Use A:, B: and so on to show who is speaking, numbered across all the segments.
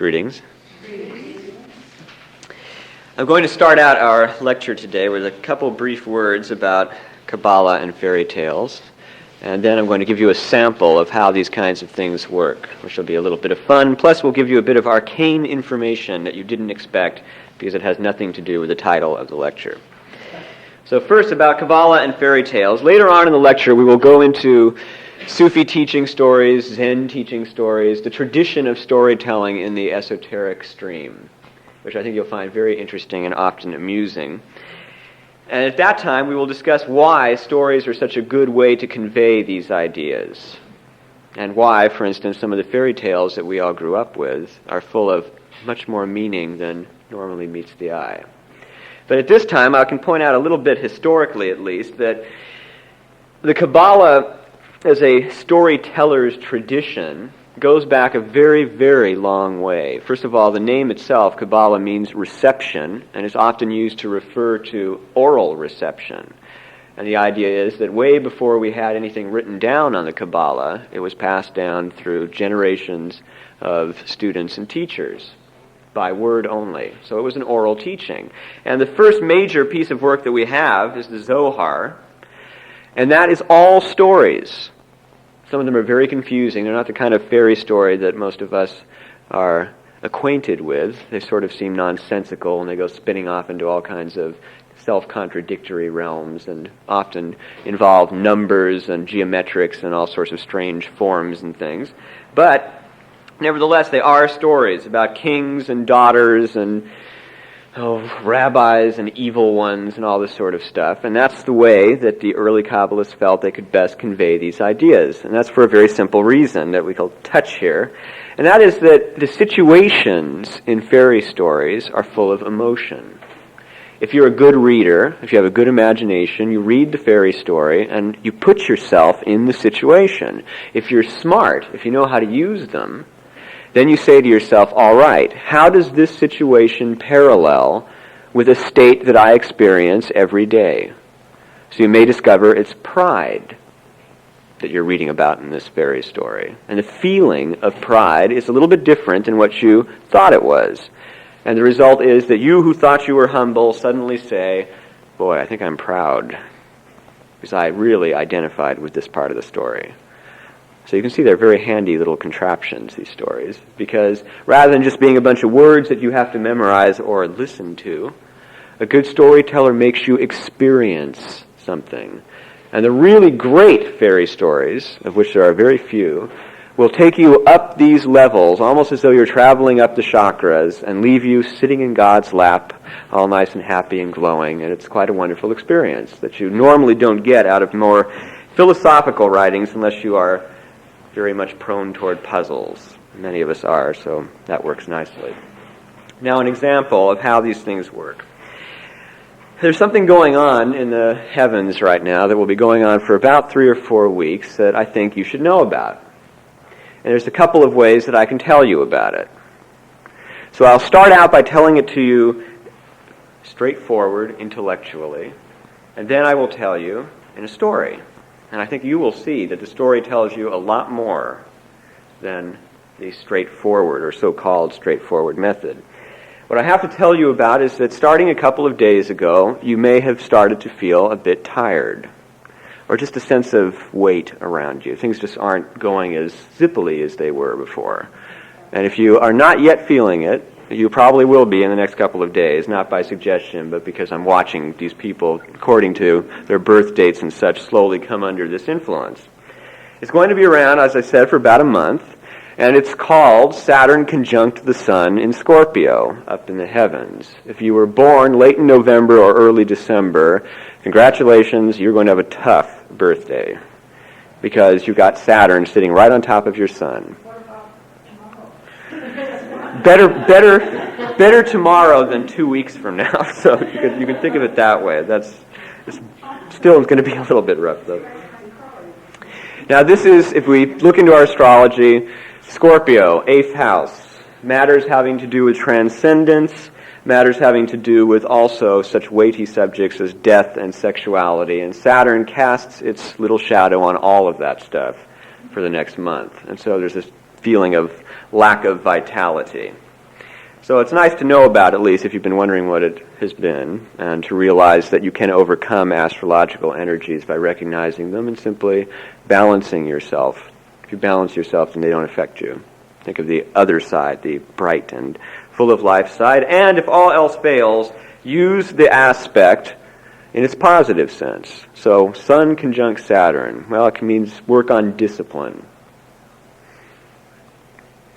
A: Greetings. I'm going to start out our lecture today with a couple brief words about Kabbalah and fairy tales, and then I'm going to give you a sample of how these kinds of things work, which will be a little bit of fun. Plus, we'll give you a bit of arcane information that you didn't expect because it has nothing to do with the title of the lecture. So first, about Kabbalah and fairy tales. Later on in the lecture, we will go into Sufi teaching stories, Zen teaching stories, the tradition of storytelling in the esoteric stream, which I think you'll find very interesting and often amusing. And at that time, we will discuss why stories are such a good way to convey these ideas, and why, for instance, some of the fairy tales that we all grew up with are full of much more meaning than normally meets the eye. But at this time, I can point out a little bit historically, at least, that the Kabbalah as a storyteller's tradition goes back a very, very long way. First of all, the name itself, Kabbalah, means reception, and is often used to refer to oral reception. And the idea is that way before we had anything written down on the Kabbalah, it was passed down through generations of students and teachers, by word only. So it was an oral teaching. And the first major piece of work that we have is the Zohar, and that is all stories. Some of them are very confusing. They're not the kind of fairy story that most of us are acquainted with. They sort of seem nonsensical, and they go spinning off into all kinds of self-contradictory realms, and often involve numbers and geometrics and all sorts of strange forms and things. But nevertheless, they are stories about kings and daughters and rabbis and evil ones and all this sort of stuff. And that's the way that the early Kabbalists felt they could best convey these ideas. And that's for a very simple reason that we can touch here. And that is that the situations in fairy stories are full of emotion. If you're a good reader, if you have a good imagination, you read the fairy story and you put yourself in the situation. If you're smart, if you know how to use them, then you say to yourself, all right, how does this situation parallel with a state that I experience every day? So you may discover it's pride that you're reading about in this fairy story. And the feeling of pride is a little bit different than what you thought it was. And the result is that you who thought you were humble suddenly say, boy, I think I'm proud, because I really identified with this part of the story. So you can see they're very handy little contraptions, these stories, because rather than just being a bunch of words that you have to memorize or listen to, a good storyteller makes you experience something. And the really great fairy stories, of which there are very few, will take you up these levels, almost as though you're traveling up the chakras, and leave you sitting in God's lap, all nice and happy and glowing, and it's quite a wonderful experience that you normally don't get out of more philosophical writings unless you are very much prone toward puzzles. Many of us are, so that works nicely. Now, an example of how these things work. There's something going on in the heavens right now that will be going on for about 3 or 4 weeks that I think you should know about. And there's a couple of ways that I can tell you about it. So I'll start out by telling it to you straightforward, intellectually, and then I will tell you in a story. And I think you will see that the story tells you a lot more than the straightforward or so-called straightforward method. What I have to tell you about is that starting a couple of days ago, you may have started to feel a bit tired, or just a sense of weight around you. Things just aren't going as zippily as they were before. And if you are not yet feeling it, you probably will be in the next couple of days, not by suggestion, but because I'm watching these people, according to their birth dates and such, slowly come under this influence. It's going to be around, as I said, for about a month, and it's called Saturn conjunct the Sun in Scorpio, up in the heavens. If you were born late in November or early December, congratulations, you're going to have a tough birthday, because you've got Saturn sitting right on top of your Sun. Better tomorrow than 2 weeks from now. So you can think of it that way. It's still going to be a little bit rough, though. Now, this is, if we look into our astrology, Scorpio, 8th house, matters having to do with transcendence, matters having to do with also such weighty subjects as death and sexuality. And Saturn casts its little shadow on all of that stuff for the next month. And so there's this feeling of lack of vitality. So it's nice to know about, at least, if you've been wondering what it has been, and to realize that you can overcome astrological energies by recognizing them and simply balancing yourself. If you balance yourself, then they don't affect you. Think of the other side, the bright and full of life side. And if all else fails, use the aspect in its positive sense. So Sun conjunct Saturn. Well, it means work on discipline.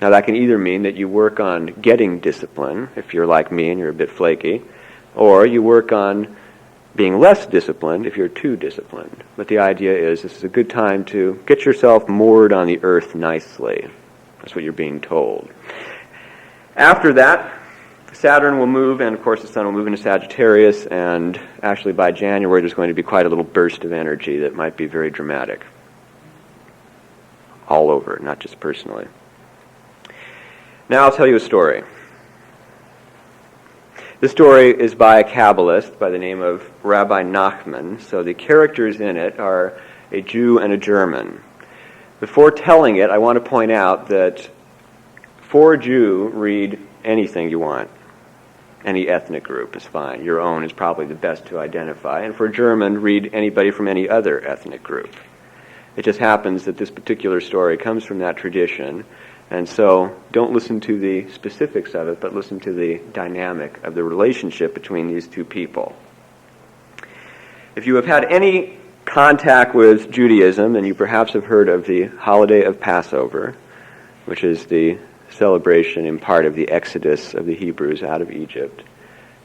A: Now that can either mean that you work on getting discipline, if you're like me and you're a bit flaky, or you work on being less disciplined if you're too disciplined. But the idea is this is a good time to get yourself moored on the earth nicely. That's what you're being told. After that, Saturn will move, and of course the Sun will move into Sagittarius, and actually by January there's going to be quite a little burst of energy that might be very dramatic. All over, not just personally. Now I'll tell you a story. This story is by a Kabbalist by the name of Rabbi Nachman. So the characters in it are a Jew and a German. Before telling it, I want to point out that for a Jew, read anything you want. Any ethnic group is fine. Your own is probably the best to identify. And for a German, read anybody from any other ethnic group. It just happens that this particular story comes from that tradition. And so don't listen to the specifics of it, but listen to the dynamic of the relationship between these two people. If you have had any contact with Judaism, then you perhaps have heard of the holiday of Passover, which is the celebration in part of the exodus of the Hebrews out of Egypt,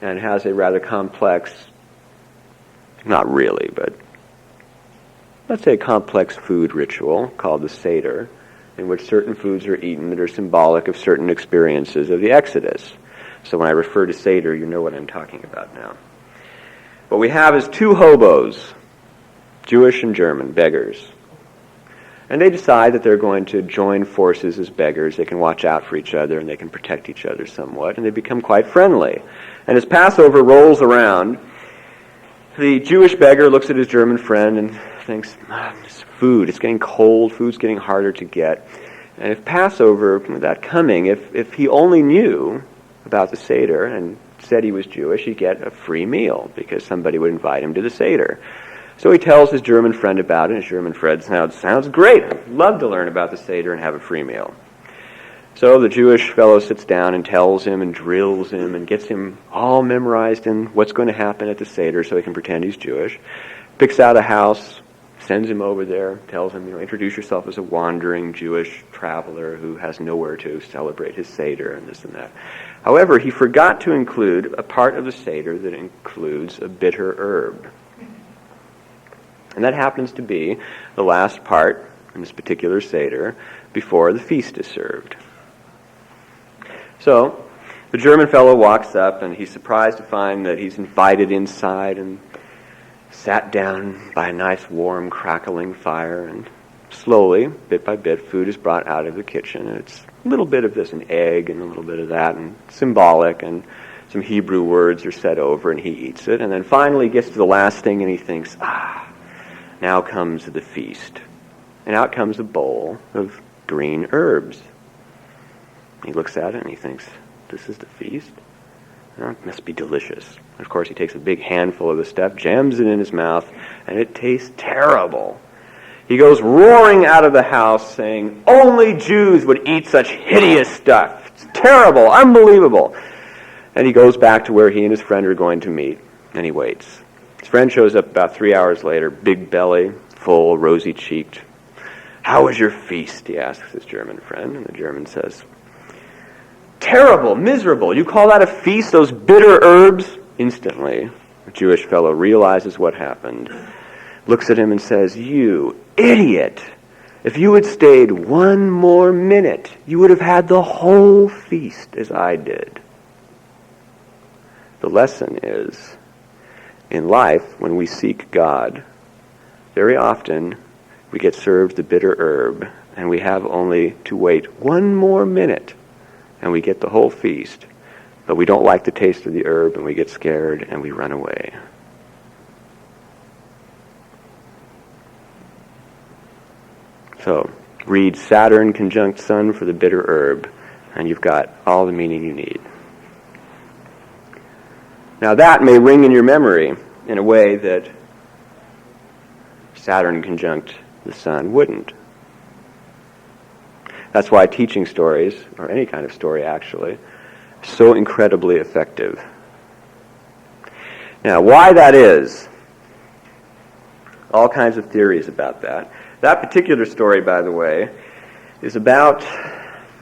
A: and has a rather complex, not really, but let's say a complex food ritual called the Seder, in which certain foods are eaten that are symbolic of certain experiences of the Exodus. So when I refer to Seder, you know what I'm talking about now. What we have is two hobos, Jewish and German, beggars. And they decide that they're going to join forces as beggars. They can watch out for each other and they can protect each other somewhat, and they become quite friendly. And as Passover rolls around, the Jewish beggar looks at his German friend and thinks, this food, it's getting cold, food's getting harder to get. And if Passover, with that coming, if he only knew about the Seder and said he was Jewish, he'd get a free meal because somebody would invite him to the Seder. So he tells his German friend about it, and his German friend sounds great. I'd love to learn about the Seder and have a free meal. So the Jewish fellow sits down and tells him and drills him and gets him all memorized in what's going to happen at the Seder so he can pretend he's Jewish. Picks out a house, sends him over there, tells him, introduce yourself as a wandering Jewish traveler who has nowhere to celebrate his Seder and this and that. However, he forgot to include a part of the Seder that includes a bitter herb. And that happens to be the last part in this particular Seder before the feast is served. So the German fellow walks up and he's surprised to find that he's invited inside and sat down by a nice warm crackling fire, and slowly, bit by bit, food is brought out of the kitchen, and it's a little bit of this, an egg and a little bit of that, and symbolic, and some Hebrew words are said over, and he eats it, and then finally he gets to the last thing and he thinks, now comes the feast. And out comes a bowl of green herbs. He looks at it and he thinks, this is the feast? Oh, it must be delicious. Of course, he takes a big handful of the stuff, jams it in his mouth, and it tastes terrible. He goes roaring out of the house saying, only Jews would eat such hideous stuff. It's terrible, unbelievable. And he goes back to where he and his friend are going to meet, and he waits. His friend shows up about 3 hours later, big belly, full, rosy-cheeked. How was your feast? He asks his German friend, and the German says, terrible, miserable. You call that a feast, those bitter herbs? Instantly, the Jewish fellow realizes what happened, looks at him and says, you idiot! If you had stayed one more minute, you would have had the whole feast as I did. The lesson is, in life, when we seek God, very often we get served the bitter herb, and we have only to wait one more minute, and we get the whole feast. But we don't like the taste of the herb, and we get scared, and we run away. So, read Saturn conjunct Sun for the bitter herb, and you've got all the meaning you need. Now that may ring in your memory in a way that Saturn conjunct the Sun wouldn't. That's why teaching stories, or any kind of story actually, is so incredibly effective. Now, why that is, all kinds of theories about that. That particular story, by the way, is about,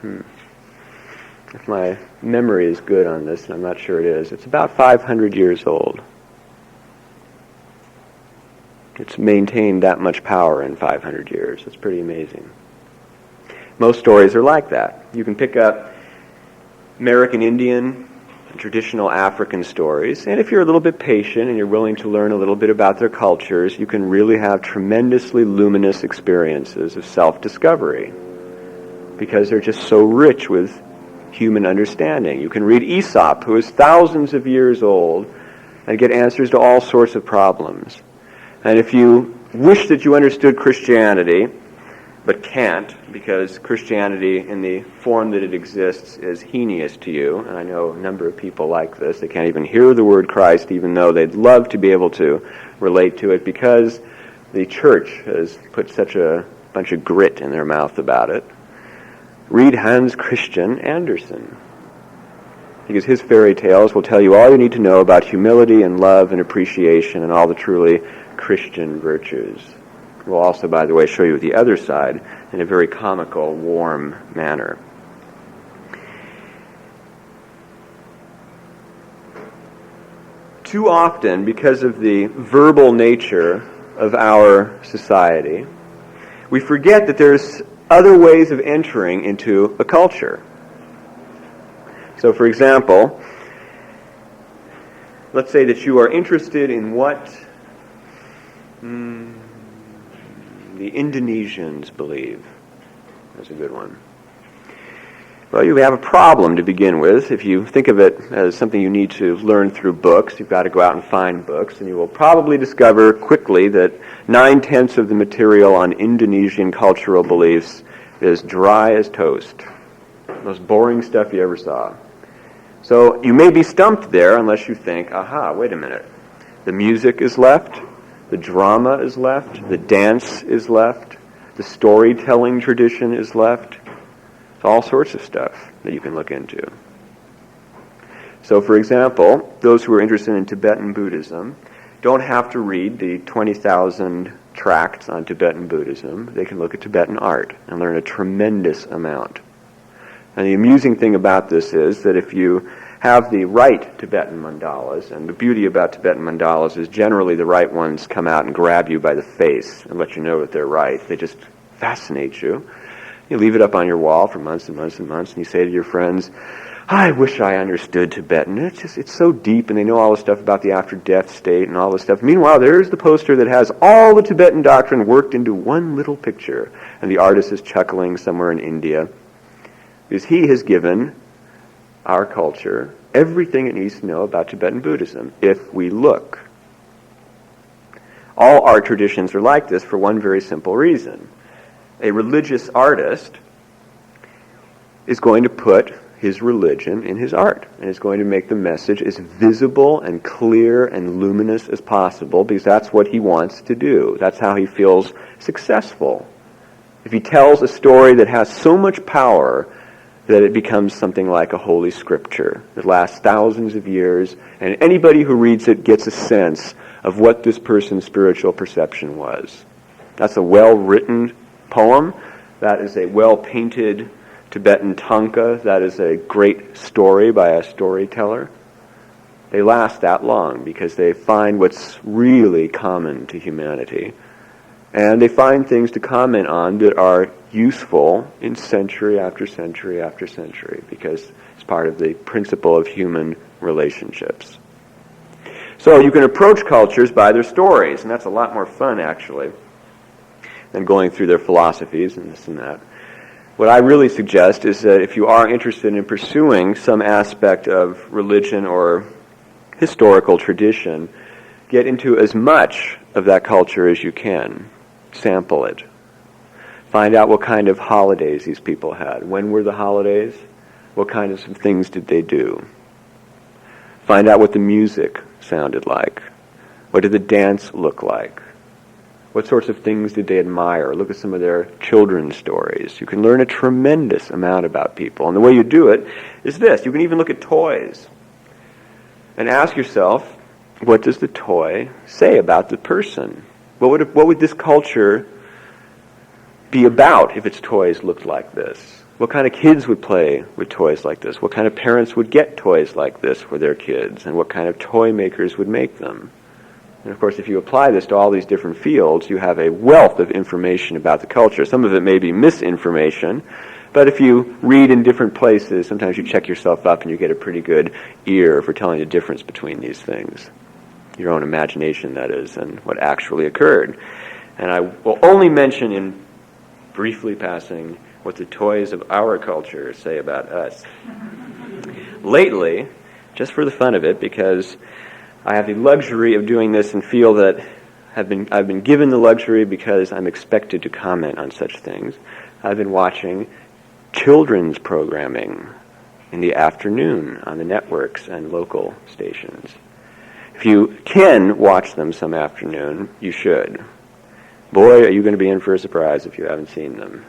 A: if my memory is good on this, and I'm not sure it is, it's about 500 years old. It's maintained that much power in 500 years. It's pretty amazing. Most stories are like that. You can pick up American Indian, traditional African stories, and if you're a little bit patient and you're willing to learn a little bit about their cultures, you can really have tremendously luminous experiences of self-discovery because they're just so rich with human understanding. You can read Aesop, who is thousands of years old, and get answers to all sorts of problems. And if you wish that you understood Christianity, but can't, because Christianity in the form that it exists is heinous to you, and I know a number of people like this. They can't even hear the word Christ, even though they'd love to be able to relate to it, because the church has put such a bunch of grit in their mouth about it. Read Hans Christian Andersen, because his fairy tales will tell you all you need to know about humility and love and appreciation and all the truly Christian virtues. We'll also, by the way, show you the other side in a very comical, warm manner. Too often, because of the verbal nature of our society, we forget that there's other ways of entering into a culture. So, for example, let's say that you are interested in what the Indonesians believe. That's a good one. Well, you have a problem to begin with. If you think of it as something you need to learn through books, you've got to go out and find books, and you will probably discover quickly that 9/10 of the material on Indonesian cultural beliefs is dry as toast. The most boring stuff you ever saw. So you may be stumped there unless you think, aha, wait a minute. The music is left. The drama is left, the dance is left, the storytelling tradition is left. It's all sorts of stuff that you can look into. So, for example, those who are interested in Tibetan Buddhism don't have to read the 20,000 tracts on Tibetan Buddhism. They can look at Tibetan art and learn a tremendous amount. And the amusing thing about this is that if you have the right Tibetan mandalas, and the beauty about Tibetan mandalas is generally the right ones come out and grab you by the face and let you know that they're right. They just fascinate you. You leave it up on your wall for months and months and months, and you say to your friends, I wish I understood Tibetan. It's so deep, and they know all the stuff about the after-death state and all this stuff. Meanwhile, there's the poster that has all the Tibetan doctrine worked into one little picture, and the artist is chuckling somewhere in India, because he has given our culture everything it needs to know about Tibetan Buddhism, if we look. All art traditions are like this for one very simple reason. A religious artist is going to put his religion in his art, and is going to make the message as visible and clear and luminous as possible, because that's what he wants to do. That's how he feels successful. If he tells a story that has so much power that it becomes something like a holy scripture that lasts thousands of years, and anybody who reads it gets a sense of what this person's spiritual perception was. That's a well-written poem. That is a well-painted Tibetan tanka. That is a great story by a storyteller. They last that long because they find what's really common to humanity. And they find things to comment on that are useful in century after century after century, because it's part of the principle of human relationships. So you can approach cultures by their stories, and that's a lot more fun, actually, than going through their philosophies and this and that. What I really suggest is that if you are interested in pursuing some aspect of religion or historical tradition, get into as much of that culture as you can. Sample it. Find out what kind of holidays these people had. When were the holidays? What kind of things did they do? Find out what the music sounded like. What did the dance look like? What sorts of things did they admire? Look at some of their children's stories. You can learn a tremendous amount about people. And the way you do it is this. You can even look at toys and ask yourself, what does the toy say about the person? What would this culture be about if its toys looked like this? What kind of kids would play with toys like this? What kind of parents would get toys like this for their kids? And what kind of toy makers would make them? And of course, if you apply this to all these different fields, you have a wealth of information about the culture. Some of it may be misinformation, but if you read in different places, sometimes you check yourself up and you get a pretty good ear for telling the difference between these things. Your own imagination, that is, and what actually occurred. And I will only mention in briefly passing what the toys of our culture say about us. Lately, just for the fun of it, because I have the luxury of doing this and feel that I've been given the luxury because I'm expected to comment on such things. I've been watching children's programming in the afternoon on the networks and local stations. If you can watch them some afternoon, you should. Boy, are you going to be in for a surprise if you haven't seen them.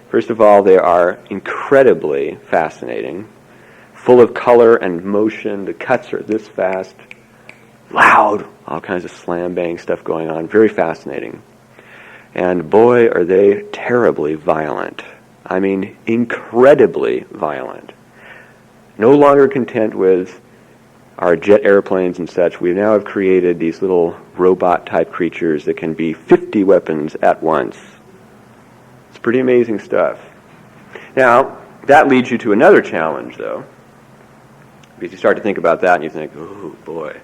A: First of all, they are incredibly fascinating, full of color and motion. The cuts are this fast, loud, all kinds of slam-bang stuff going on. Very fascinating. And boy, are they terribly violent. I mean, incredibly violent. No longer content with our jet airplanes and such, we now have created these little robot-type creatures that can be 50 weapons at once. It's pretty amazing stuff. Now, that leads you to another challenge, though. Because you start to think about that and you think, oh, boy,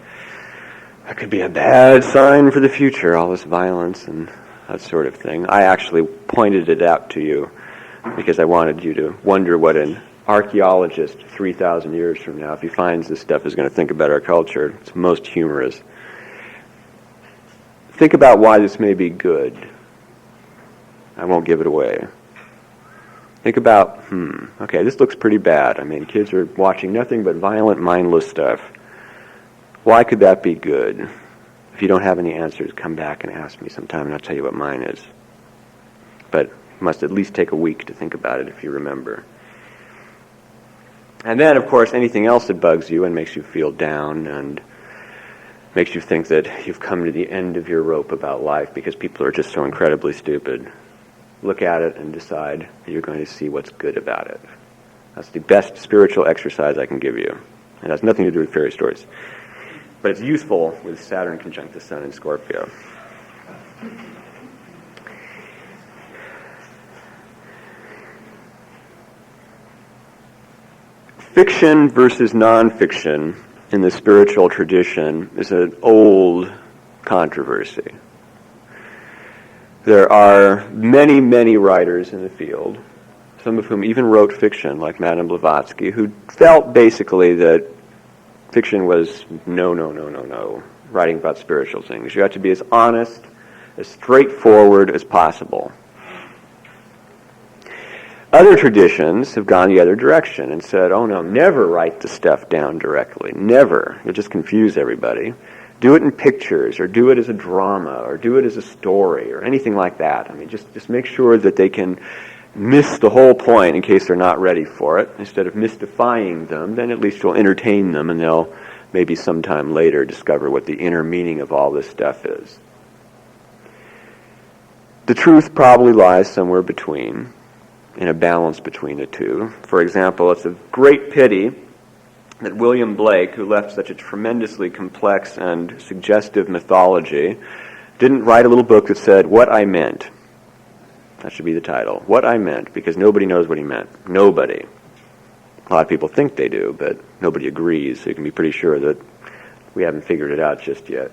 A: that could be a bad sign for the future, all this violence and that sort of thing. I actually pointed it out to you because I wanted you to wonder what an archaeologist 3,000 years from now, if he finds this stuff, is going to think about our culture. It's most humorous. Think about why this may be good. I won't give it away. Think about, okay, this looks pretty bad. I mean, kids are watching nothing but violent, mindless stuff. Why could that be good? If you don't have any answers, come back and ask me sometime, and I'll tell you what mine is. But you must at least take a week to think about it if you remember. And then, of course, anything else that bugs you and makes you feel down and makes you think that you've come to the end of your rope about life because people are just so incredibly stupid. Look at it and decide that you're going to see what's good about it. That's the best spiritual exercise I can give you. It has nothing to do with fairy stories. But it's useful with Saturn conjunct the Sun in Scorpio. Fiction versus nonfiction in the spiritual tradition is an old controversy. There are many, many writers in the field, some of whom even wrote fiction, like Madame Blavatsky, who felt basically that fiction was no, writing about spiritual things. You have to be as honest, as straightforward as possible. Other traditions have gone the other direction and said, oh no, never write the stuff down directly. Never. You'll just confuse everybody. Do it in pictures, or do it as a drama, or do it as a story, or anything like that. I mean, just make sure that they can miss the whole point in case they're not ready for it. Instead of mystifying them, then at least you'll entertain them and they'll maybe sometime later discover what the inner meaning of all this stuff is. The truth probably lies somewhere between, in a balance between the two. For example, it's a great pity that William Blake, who left such a tremendously complex and suggestive mythology, didn't write a little book that said, What I Meant. That should be the title. What I Meant, because nobody knows what he meant. Nobody. A lot of people think they do, but nobody agrees, so you can be pretty sure that we haven't figured it out just yet.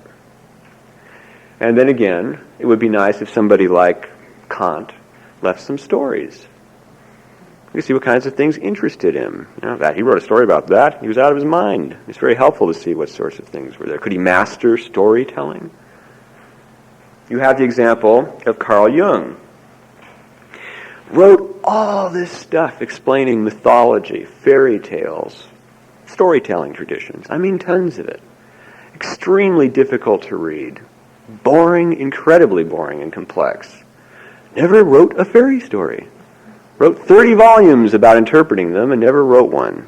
A: And then again, it would be nice if somebody like Kant left some stories. You see what kinds of things interested him. That he wrote a story about that, he was out of his mind. It's very helpful to see what sorts of things were there. Could he master storytelling? You have the example of Carl Jung. Wrote all this stuff explaining mythology, fairy tales, storytelling traditions. I mean tons of it. Extremely difficult to read. Boring, incredibly boring and complex. Never wrote a fairy story. Wrote 30 volumes about interpreting them and never wrote one.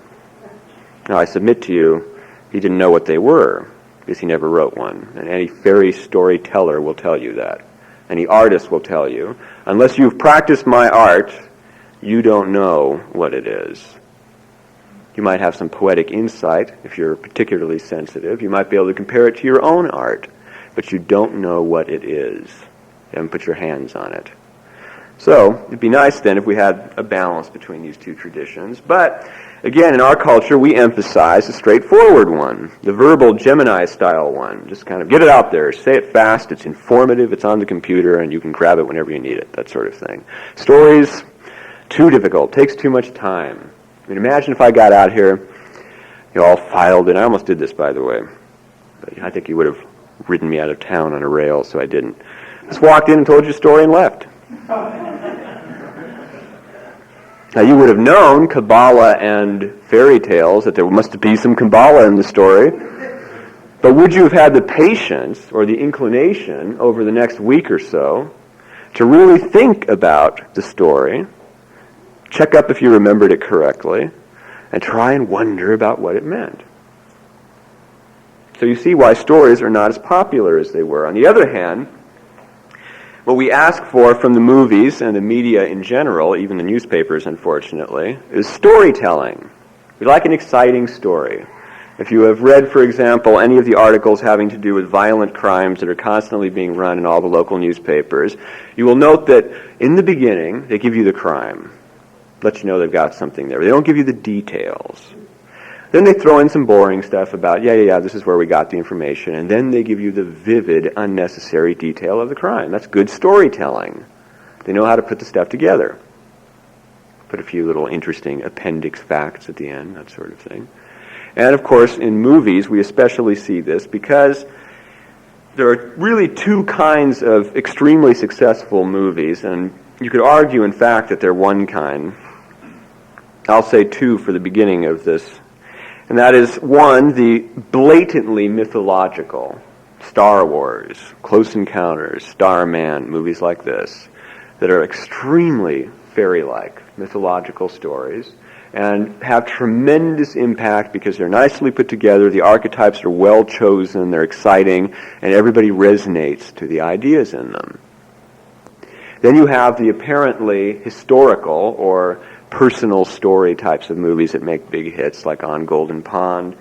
A: Now I submit to you, he didn't know what they were because he never wrote one. And any fairy storyteller will tell you that. Any artist will tell you, unless you've practiced my art, you don't know what it is. You might have some poetic insight if you're particularly sensitive. You might be able to compare it to your own art, but you don't know what it is. You haven't put your hands on it. So, it'd be nice then if we had a balance between these two traditions. But, again, in our culture, we emphasize the straightforward one, the verbal Gemini-style one. Just kind of get it out there, say it fast, it's informative, it's on the computer, and you can grab it whenever you need it, that sort of thing. Stories, too difficult, takes too much time. I mean, imagine if I got out here, all filed in. I almost did this, by the way. But I think you would have ridden me out of town on a rail, so I didn't. Just walked in and told you a story and left. Now, you would have known Kabbalah and fairy tales, that there must be some Kabbalah in the story. But would you have had the patience or the inclination over the next week or so to really think about the story, check up if you remembered it correctly, and try and wonder about what it meant? So you see why stories are not as popular as they were. On the other hand, what we ask for from the movies and the media in general, even the newspapers, unfortunately, is storytelling. We like an exciting story. If you have read, for example, any of the articles having to do with violent crimes that are constantly being run in all the local newspapers, you will note that in the beginning, they give you the crime. Let you know they've got something there. They don't give you the details. Then they throw in some boring stuff about, this is where we got the information. And then they give you the vivid, unnecessary detail of the crime. That's good storytelling. They know how to put the stuff together. Put a few little interesting appendix facts at the end, that sort of thing. And of course, in movies, we especially see this because there are really two kinds of extremely successful movies. And you could argue, in fact, that they're one kind. I'll say two for the beginning of this. And that is, one, the blatantly mythological Star Wars, Close Encounters, Starman, movies like this, that are extremely fairy-like, mythological stories, and have tremendous impact because they're nicely put together, the archetypes are well chosen, they're exciting, and everybody resonates to the ideas in them. Then you have the apparently historical or personal story types of movies that make big hits, like On Golden Pond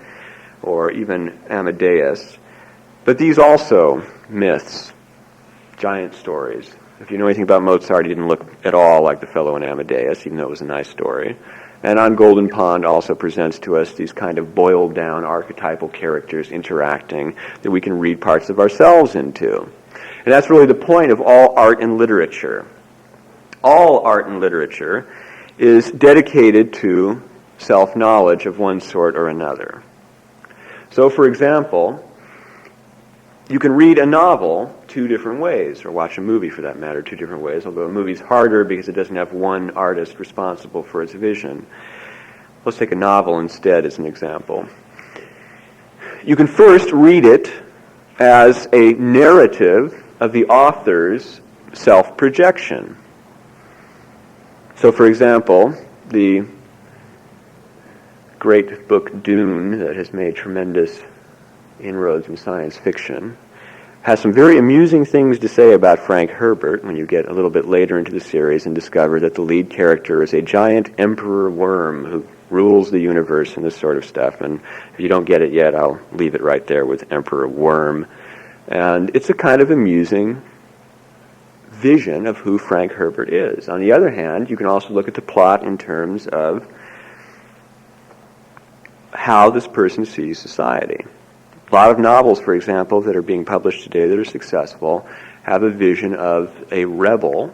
A: or even Amadeus. But these also myths, giant stories. If you know anything about Mozart, he didn't look at all like the fellow in Amadeus, even though it was a nice story. And On Golden Pond also presents to us these kind of boiled down archetypal characters interacting that we can read parts of ourselves into. And that's really the point of all art and literature. All art and literature is dedicated to self-knowledge of one sort or another. So, for example, you can read a novel two different ways, or watch a movie for that matter two different ways, although a movie's harder because it doesn't have one artist responsible for its vision. Let's take a novel instead as an example. You can first read it as a narrative of the author's self-projection. So, for example, the great book Dune, that has made tremendous inroads in science fiction, has some very amusing things to say about Frank Herbert when you get a little bit later into the series and discover that the lead character is a giant emperor worm who rules the universe and this sort of stuff. And if you don't get it yet, I'll leave it right there with Emperor Worm. And it's a kind of amusing vision of who Frank Herbert is. On the other hand, you can also look at the plot in terms of how this person sees society. A lot of novels, for example, that are being published today that are successful have a vision of a rebel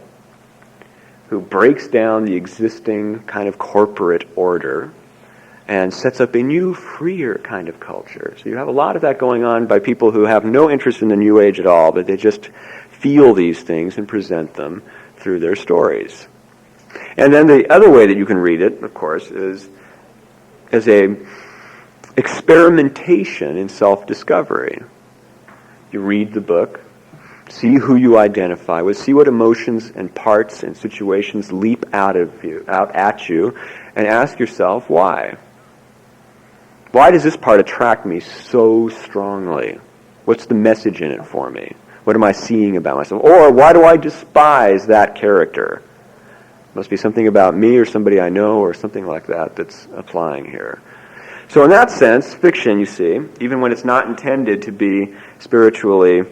A: who breaks down the existing kind of corporate order and sets up a new, freer kind of culture. So you have a lot of that going on by people who have no interest in the New Age at all, but they just feel these things and present them through their stories. And then the other way that you can read it, of course, is as a experimentation in self-discovery. You read the book, see who you identify with, see what emotions and parts and situations leap out at you, and ask yourself, why? Why does this part attract me so strongly? What's the message in it for me? What am I seeing about myself? Or why do I despise that character? Must be something about me or somebody I know or something like that that's applying here. So in that sense, fiction, you see, even when it's not intended to be spiritually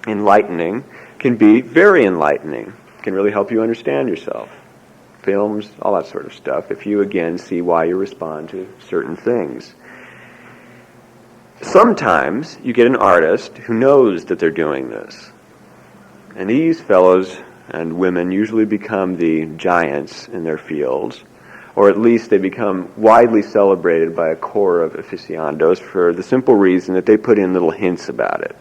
A: enlightening, can be very enlightening. Can really help you understand yourself. Films, all that sort of stuff, if you again see why you respond to certain things. Sometimes you get an artist who knows that they're doing this. And these fellows and women usually become the giants in their fields, or at least they become widely celebrated by a core of aficionados for the simple reason that they put in little hints about it.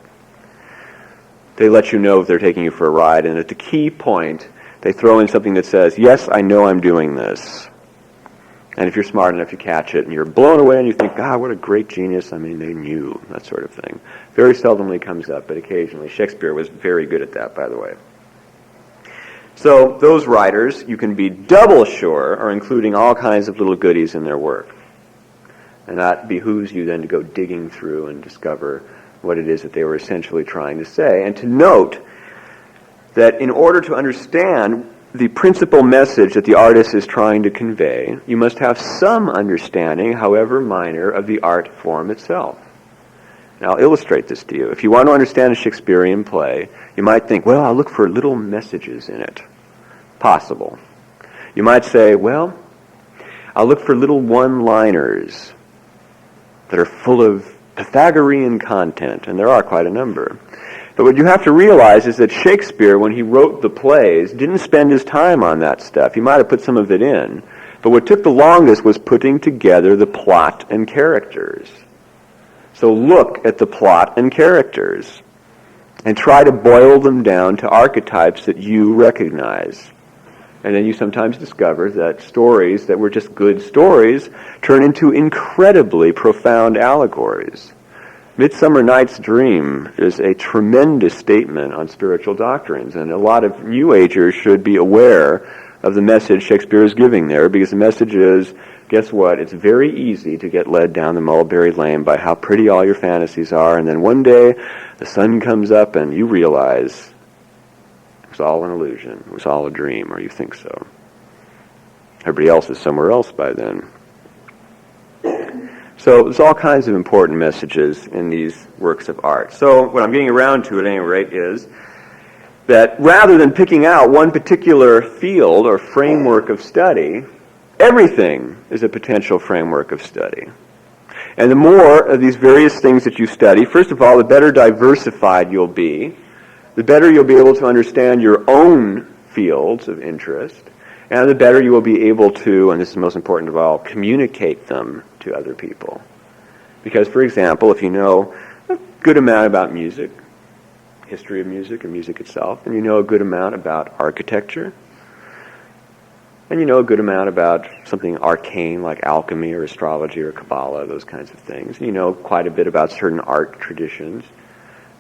A: They let you know if they're taking you for a ride, and at the key point, they throw in something that says, yes, I know I'm doing this. And if you're smart enough, you catch it, and you're blown away, and you think, God, what a great genius. I mean, they knew, that sort of thing. Very seldomly comes up, but occasionally. Shakespeare was very good at that, by the way. So those writers, you can be double sure, are including all kinds of little goodies in their work. And that behooves you then to go digging through and discover what it is that they were essentially trying to say. And to note that in order to understand the principal message that the artist is trying to convey, you must have some understanding, however minor, of the art form itself. Now, I'll illustrate this to you. If you want to understand a Shakespearean play, you might think, well, I'll look for little messages in it. Possible. You might say, well, I'll look for little one-liners that are full of Pythagorean content, and there are quite a number. But what you have to realize is that Shakespeare, when he wrote the plays, didn't spend his time on that stuff. He might have put some of it in, but what took the longest was putting together the plot and characters. So look at the plot and characters and try to boil them down to archetypes that you recognize. And then you sometimes discover that stories that were just good stories turn into incredibly profound allegories. Midsummer Night's Dream is a tremendous statement on spiritual doctrines, and a lot of New Agers should be aware of the message Shakespeare is giving there, because the message is, guess what? It's very easy to get led down the mulberry lane by how pretty all your fantasies are, and then one day the sun comes up and you realize it was all an illusion, it was all a dream, or you think so. Everybody else is somewhere else by then. So there's all kinds of important messages in these works of art. So what I'm getting around to at any rate is that rather than picking out one particular field or framework of study, everything is a potential framework of study. And the more of these various things that you study, first of all, the better diversified you'll be, the better you'll be able to understand your own fields of interest, and the better you will be able to, and this is most important of all, communicate them to other people. Because, for example, if you know a good amount about music, history of music or music itself, and you know a good amount about architecture, and you know a good amount about something arcane like alchemy or astrology or Kabbalah, those kinds of things, and you know quite a bit about certain art traditions,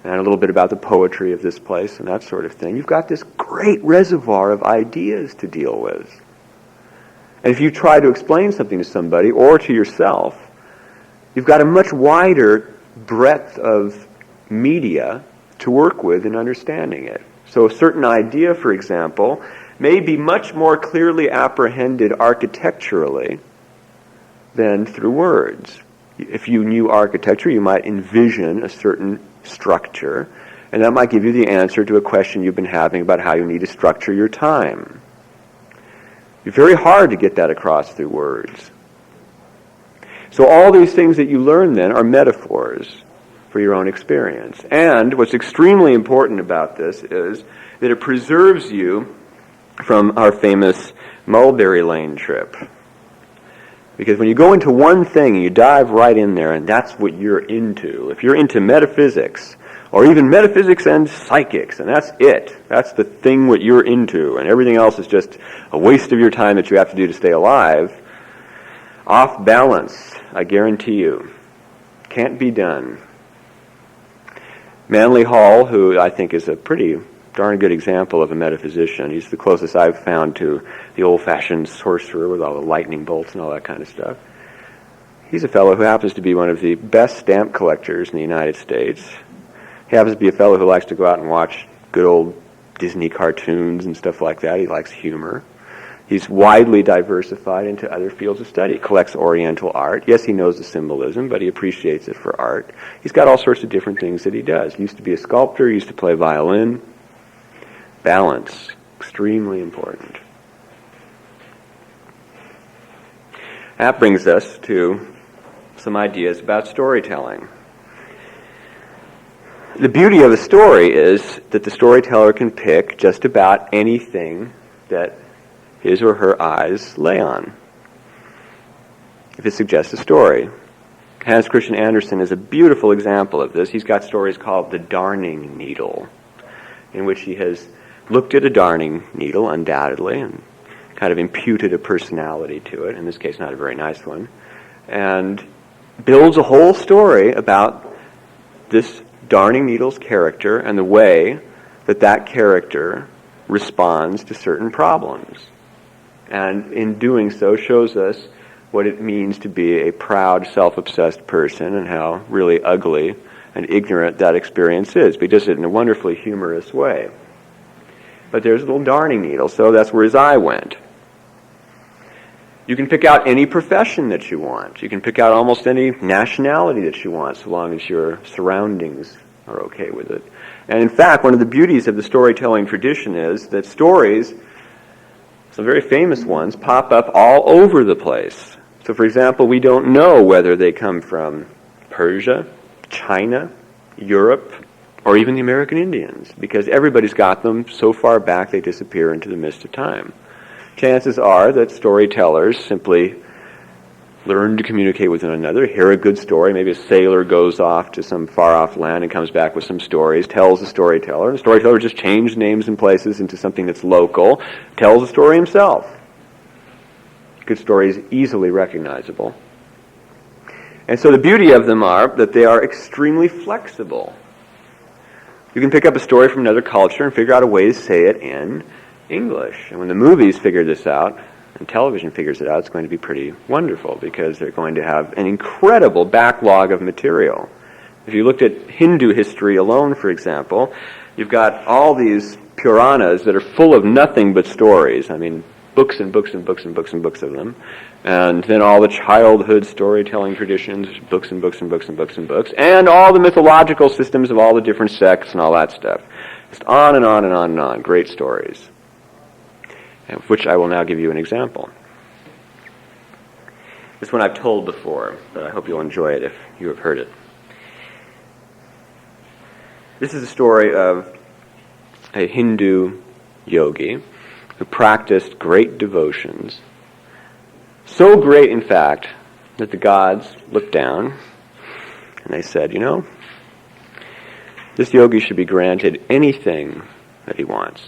A: and a little bit about the poetry of this place and that sort of thing, you've got this great reservoir of ideas to deal with. And if you try to explain something to somebody or to yourself, you've got a much wider breadth of media to work with in understanding it. So a certain idea, for example, may be much more clearly apprehended architecturally than through words. If you knew architecture, you might envision a certain structure, and that might give you the answer to a question you've been having about how you need to structure your time. It's very hard to get that across through words. So all these things that you learn then are metaphors for your own experience. And what's extremely important about this is that it preserves you from our famous Mulberry Lane trip. Because when you go into one thing, you dive right in there, and that's what you're into. If you're into metaphysics, or even metaphysics and psychics, and that's it. That's the thing what you're into, and everything else is just a waste of your time that you have to do to stay alive. Off balance, I guarantee you. Can't be done. Manly Hall, who I think is a pretty darn good example of a metaphysician. He's the closest I've found to the old-fashioned sorcerer with all the lightning bolts and all that kind of stuff. He's a fellow who happens to be one of the best stamp collectors in the United States. He happens to be a fellow who likes to go out and watch good old Disney cartoons and stuff like that. He likes humor. He's widely diversified into other fields of study. He collects Oriental art. Yes, he knows the symbolism, but he appreciates it for art. He's got all sorts of different things that he does. He used to be a sculptor. He used to play violin. Balance, extremely important. That brings us to some ideas about storytelling. The beauty of a story is that the storyteller can pick just about anything that his or her eyes lay on, if it suggests a story. Hans Christian Andersen is a beautiful example of this. He's got stories called The Darning Needle, in which he has looked at a darning needle, undoubtedly, and kind of imputed a personality to it, in this case not a very nice one, and builds a whole story about this darning needle's character and the way that that character responds to certain problems. And in doing so shows us what it means to be a proud, self-obsessed person and how really ugly and ignorant that experience is. But he does it in a wonderfully humorous way. But there's a little darning needle, so that's where his eye went. You can pick out any profession that you want. You can pick out almost any nationality that you want, so long as your surroundings are okay with it. And in fact, one of the beauties of the storytelling tradition is that stories, some very famous ones, pop up all over the place. So for example, we don't know whether they come from Persia, China, Europe, or even the American Indians, because everybody's got them so far back they disappear into the mist of time. Chances are that storytellers simply learn to communicate with one another, hear a good story. Maybe a sailor goes off to some far-off land and comes back with some stories, tells the storyteller. The storyteller just changed names and places into something that's local, tells the story himself. Good story is easily recognizable. And so the beauty of them are that they are extremely flexible. You can pick up a story from another culture and figure out a way to say it in English. And when the movies figure this out, and television figures it out, it's going to be pretty wonderful because they're going to have an incredible backlog of material. If you looked at Hindu history alone, for example, you've got all these Puranas that are full of nothing but stories. I mean, books and books and books and books and books of them. And then all the childhood storytelling traditions, books and books and books and books and books, and all the mythological systems of all the different sects and all that stuff. Just on and on and on and on. Great stories. Of which I will now give you an example. This one I've told before, but I hope you'll enjoy it if you have heard it. This is a story of a Hindu yogi who practiced great devotions. So great, in fact, that the gods looked down and they said, you know, this yogi should be granted anything that he wants.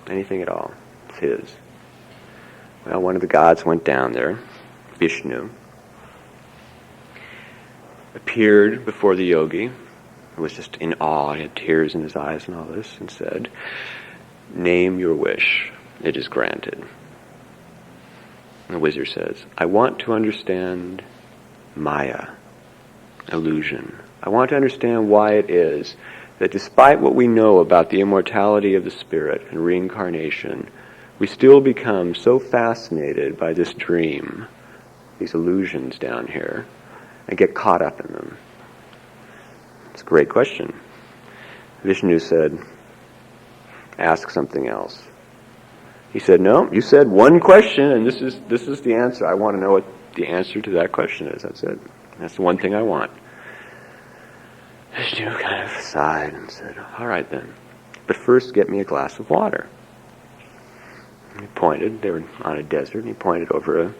A: Anything at all. His. Well, one of the gods went down there, Vishnu, appeared before the yogi, who was just in awe, he had tears in his eyes and all this, and said, "Name your wish, it is granted." And the wizard says, "I want to understand Maya, illusion. I want to understand why it is that despite what we know about the immortality of the spirit and reincarnation, we still become so fascinated by this dream, these illusions down here, and get caught up in them." It's a great question. Vishnu said, "Ask something else." He said, "No, you said one question, and this is the answer. I want to know what the answer to that question is. That's it. That's the one thing I want." Vishnu kind of sighed and said, "All right then, but first get me a glass of water." He pointed, they were on a desert, and he pointed over a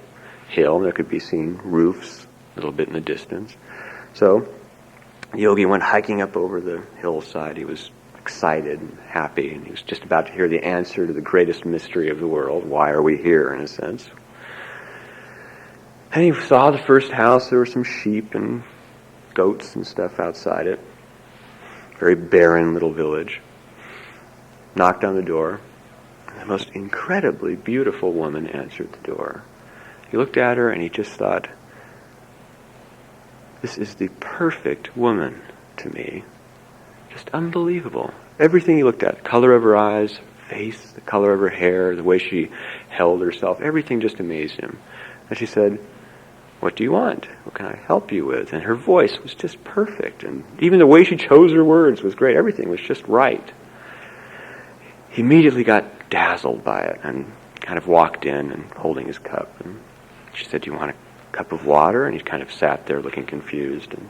A: hill. There could be seen roofs a little bit in the distance. So the yogi went hiking up over the hillside. He was excited and happy, and he was just about to hear the answer to the greatest mystery of the world. Why are we here, in a sense? And he saw the first house. There were some sheep and goats and stuff outside it. Very barren little village. Knocked on the door. And the most incredibly beautiful woman answered the door. He looked at her and he just thought, this is the perfect woman to me. Just unbelievable. Everything he looked at, the color of her eyes, face, the color of her hair, the way she held herself, everything just amazed him. And she said, what do you want? What can I help you with? And her voice was just perfect. And even the way she chose her words was great. Everything was just right. He immediately got dazzled by it and kind of walked in and holding his cup. And she said, do you want a cup of water? And he kind of sat there looking confused. And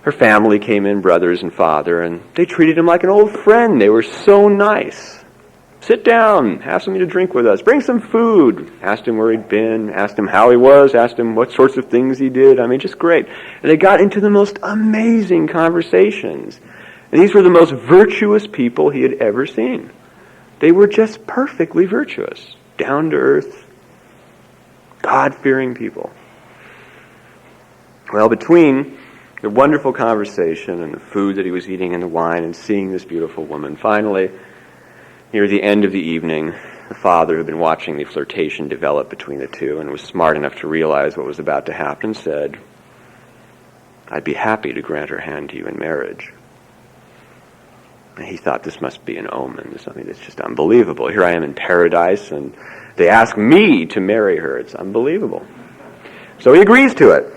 A: her family came in, brothers and father, and they treated him like an old friend. They were so nice. Sit down, have something to drink with us, bring some food. Asked him where he'd been, asked him how he was, asked him what sorts of things he did. I mean, just great. And they got into the most amazing conversations. And these were the most virtuous people he had ever seen. They were just perfectly virtuous, down to earth, God-fearing people. Well, between the wonderful conversation and the food that he was eating and the wine and seeing this beautiful woman, finally, near the end of the evening, the father, who had been watching the flirtation develop between the two and was smart enough to realize what was about to happen, said, I'd be happy to grant her hand to you in marriage. And he thought, this must be an omen. There's something that's just unbelievable. Here I am in paradise, and they ask me to marry her. It's unbelievable. So he agrees to it.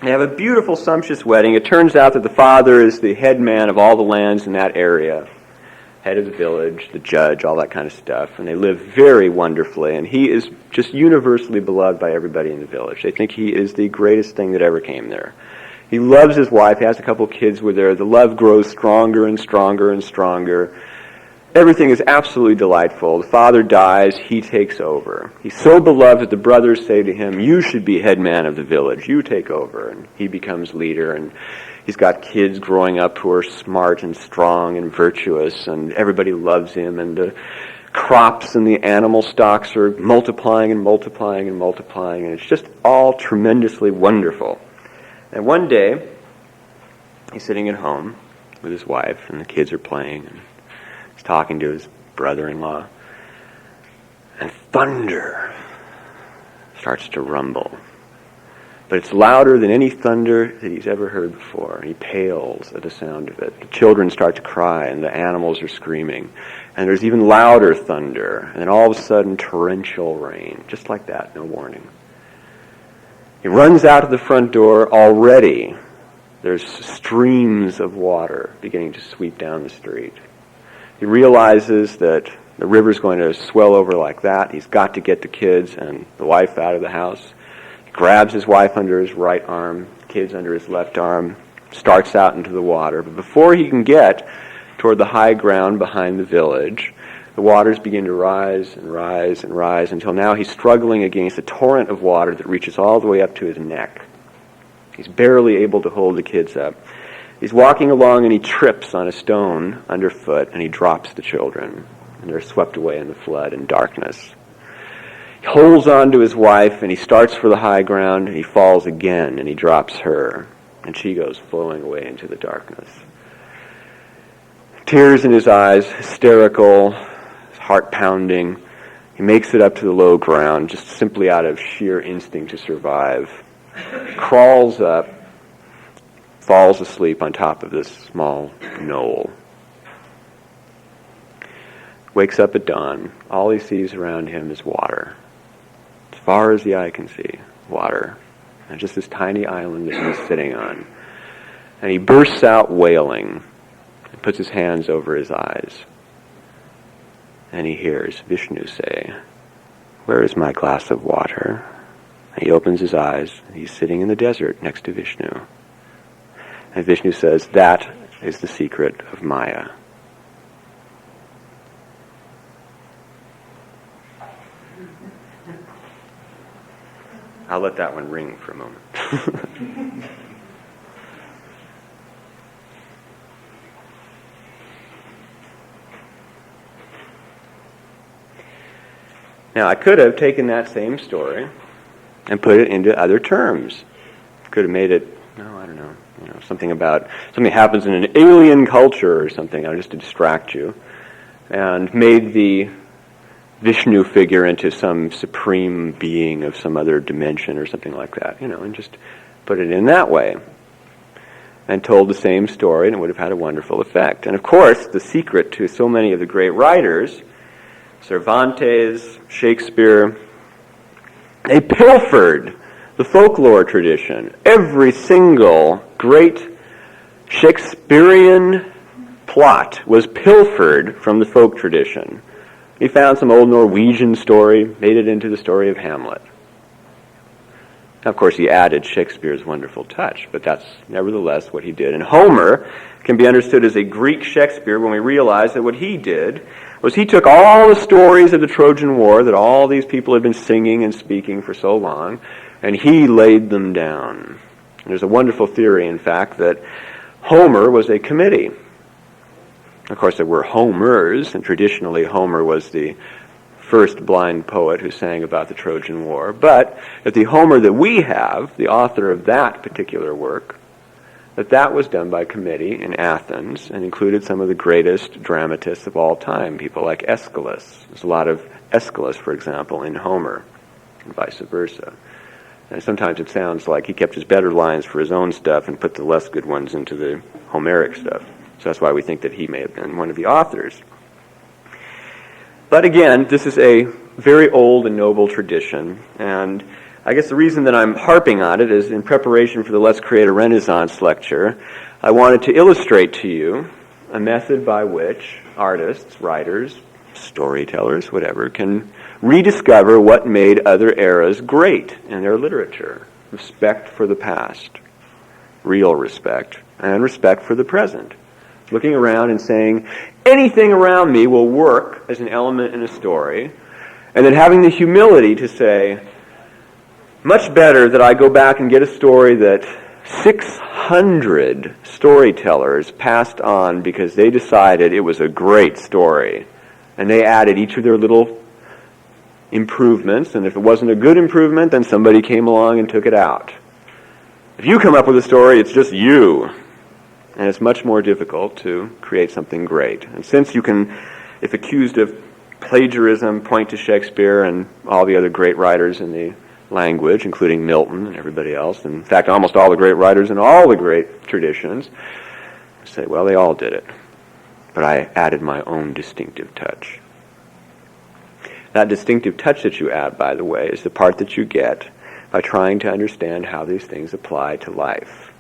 A: They have a beautiful, sumptuous wedding. It turns out that the father is the head man of all the lands in that area, head of the village, the judge, all that kind of stuff. And they live very wonderfully. And he is just universally beloved by everybody in the village. They think he is the greatest thing that ever came there. He loves his wife. He has a couple of kids with her. The love grows stronger and stronger and stronger. Everything is absolutely delightful. The father dies, he takes over. He's so beloved that the brothers say to him, you should be head man of the village, you take over. And he becomes leader, and he's got kids growing up who are smart and strong and virtuous, and everybody loves him, and the crops and the animal stocks are multiplying and multiplying and multiplying, and it's just all tremendously wonderful. And one day, he's sitting at home with his wife, and the kids are playing, and he's talking to his brother-in-law, and thunder starts to rumble. But it's louder than any thunder that he's ever heard before. And he pales at the sound of it. The children start to cry, and the animals are screaming. And there's even louder thunder. And then all of a sudden, torrential rain. Just like that, no warning. He runs out of the front door. Already, there's streams of water beginning to sweep down the street. He realizes that the river's going to swell over like that. He's got to get the kids and the wife out of the house. He grabs his wife under his right arm, kids under his left arm, starts out into the water. But before he can get toward the high ground behind the village, the waters begin to rise and rise and rise until now he's struggling against a torrent of water that reaches all the way up to his neck. He's barely able to hold the kids up. He's walking along and he trips on a stone underfoot and he drops the children. And they're swept away in the flood and darkness. He holds on to his wife and he starts for the high ground and he falls again and he drops her. And she goes flowing away into the darkness. Tears in his eyes, hysterical, his heart pounding. He makes it up to the low ground just simply out of sheer instinct to survive. Crawls up, falls asleep on top of this small knoll. Wakes up at dawn. All he sees around him is water. As far as the eye can see, water. And just this tiny island that he's sitting on. And he bursts out wailing and puts his hands over his eyes. And he hears Vishnu say, "Where is my glass of water?" And he opens his eyes, and he's sitting in the desert next to Vishnu. And Vishnu says, "That is the secret of Maya." I'll let that one ring for a moment. Now, I could have taken that same story and put it into other terms. Could have made it, I don't know, something happens in an alien culture or something, just to distract you, and made the Vishnu figure into some supreme being of some other dimension or something like that, and just put it in that way. And told the same story, and it would have had a wonderful effect. And of course, the secret to so many of the great writers, Cervantes, Shakespeare, they pilfered the folklore tradition. Every single great Shakespearean plot was pilfered from the folk tradition. He found some old Norwegian story, made it into the story of Hamlet. Of course, he added Shakespeare's wonderful touch, but that's nevertheless what he did. And Homer can be understood as a Greek Shakespeare when we realize that what he did was he took all the stories of the Trojan War that all these people had been singing and speaking for so long, and he laid them down. And there's a wonderful theory, in fact, that Homer was a committee. Of course, there were Homers, and traditionally Homer was the first blind poet who sang about the Trojan War. But that the Homer that we have, the author of that particular work, that was done by committee in Athens and included some of the greatest dramatists of all time, people like Aeschylus. There's a lot of Aeschylus, for example, in Homer, and vice versa. And sometimes it sounds like he kept his better lines for his own stuff and put the less good ones into the Homeric stuff. So that's why we think that he may have been one of the authors. But again, this is a very old and noble tradition, and I guess the reason that I'm harping on it is in preparation for the Let's Create a Renaissance lecture, I wanted to illustrate to you a method by which artists, writers, storytellers, whatever, can rediscover what made other eras great in their literature. Respect for the past, real respect, and respect for the present. Looking around and saying, anything around me will work as an element in a story, and then having the humility to say, much better that I go back and get a story that 600 storytellers passed on because they decided it was a great story, and they added each of their little improvements, and if it wasn't a good improvement, then somebody came along and took it out. If you come up with a story, it's just you. And it's much more difficult to create something great. And since you can, if accused of plagiarism, point to Shakespeare and all the other great writers in the language, including Milton and everybody else, and in fact almost all the great writers in all the great traditions, say, well, they all did it. But I added my own distinctive touch. That distinctive touch that you add, by the way, is the part that you get by trying to understand how these things apply to life.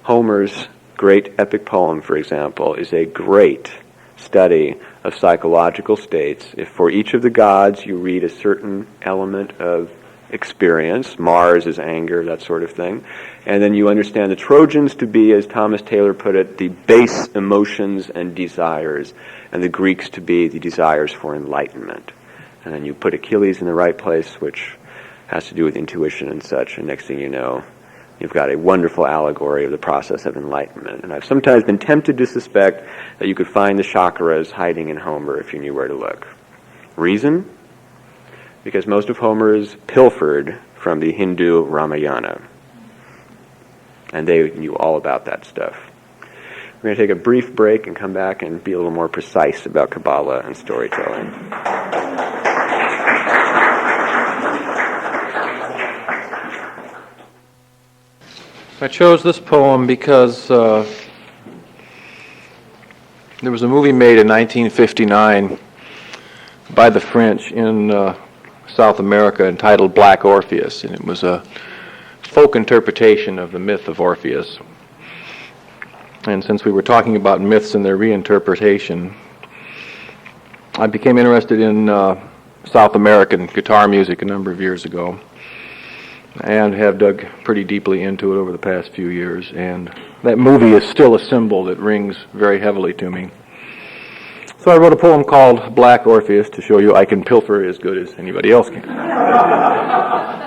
A: Homer's great epic poem, for example, is a great study of psychological states. If for each of the gods you read a certain element of experience, Mars is anger, that sort of thing, and then you understand the Trojans to be, as Thomas Taylor put it, the base emotions and desires, and the Greeks to be the desires for enlightenment. And then you put Achilles in the right place, which has to do with intuition and such, and next thing you know, you've got a wonderful allegory of the process of enlightenment. And I've sometimes been tempted to suspect that you could find the chakras hiding in Homer if you knew where to look. Reason? Because most of Homer is pilfered from the Hindu Ramayana. And they knew all about that stuff. We're going to take a brief break and come back and be a little more precise about Kabbalah and storytelling.
B: I chose this poem because there was a movie made in 1959 by the French in South America entitled Black Orpheus, and it was a folk interpretation of the myth of Orpheus. And since we were talking about myths and their reinterpretation, I became interested in South American guitar music a number of years ago, and have dug pretty deeply into it over the past few years, and that movie is still a symbol that rings very heavily to me. So I wrote a poem called Black Orpheus to show you I can pilfer as good as anybody else can.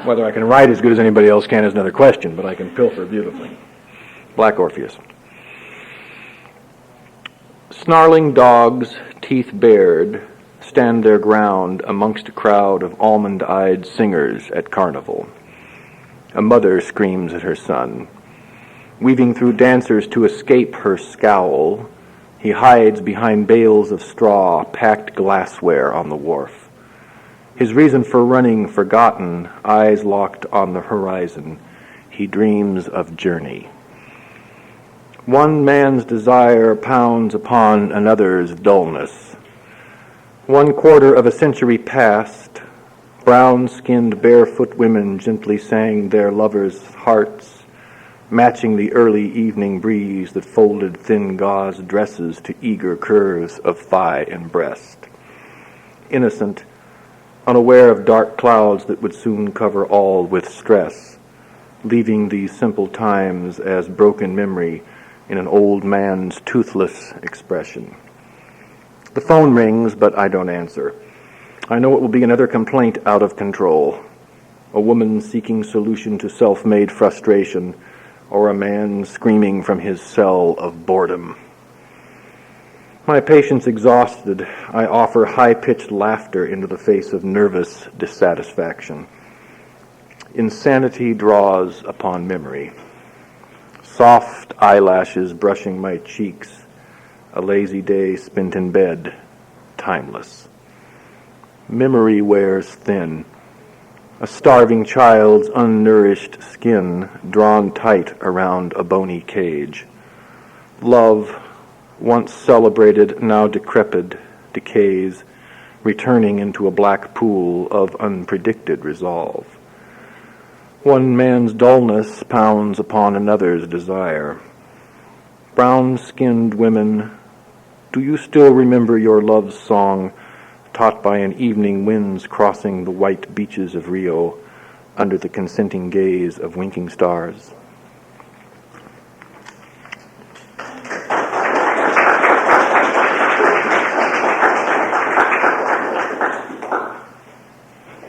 B: Whether I can write as good as anybody else can is another question, but I can pilfer beautifully. Black Orpheus. Snarling dogs, teeth bared, stand their ground amongst a crowd of almond-eyed singers at carnival. A mother screams at her son. Weaving through dancers to escape her scowl, he hides behind bales of straw, packed glassware on the wharf. His reason for running forgotten, eyes locked on the horizon, he dreams of journey. One man's desire pounds upon another's dullness. 1/4 of a century past, brown-skinned barefoot women gently sang their lovers' hearts, matching the early evening breeze that folded thin gauze dresses to eager curves of thigh and breast. Innocent, unaware of dark clouds that would soon cover all with stress, leaving these simple times as broken memory in an old man's toothless expression. The phone rings, but I don't answer. I know it will be another complaint out of control, a woman seeking solution to self-made frustration, or a man screaming from his cell of boredom. My patience exhausted, I offer high-pitched laughter into the face of nervous dissatisfaction. Insanity draws upon memory. Soft eyelashes brushing my cheeks, a lazy day spent in bed, timeless. Memory wears thin, a starving child's unnourished skin drawn tight around a bony cage. Love, once celebrated, now decrepit, decays, returning into a black pool of unpredicted resolve. One man's dullness pounds upon another's desire. Brown-skinned women, do you still remember your love song taught by an evening winds crossing the white beaches of Rio under the consenting gaze of winking stars?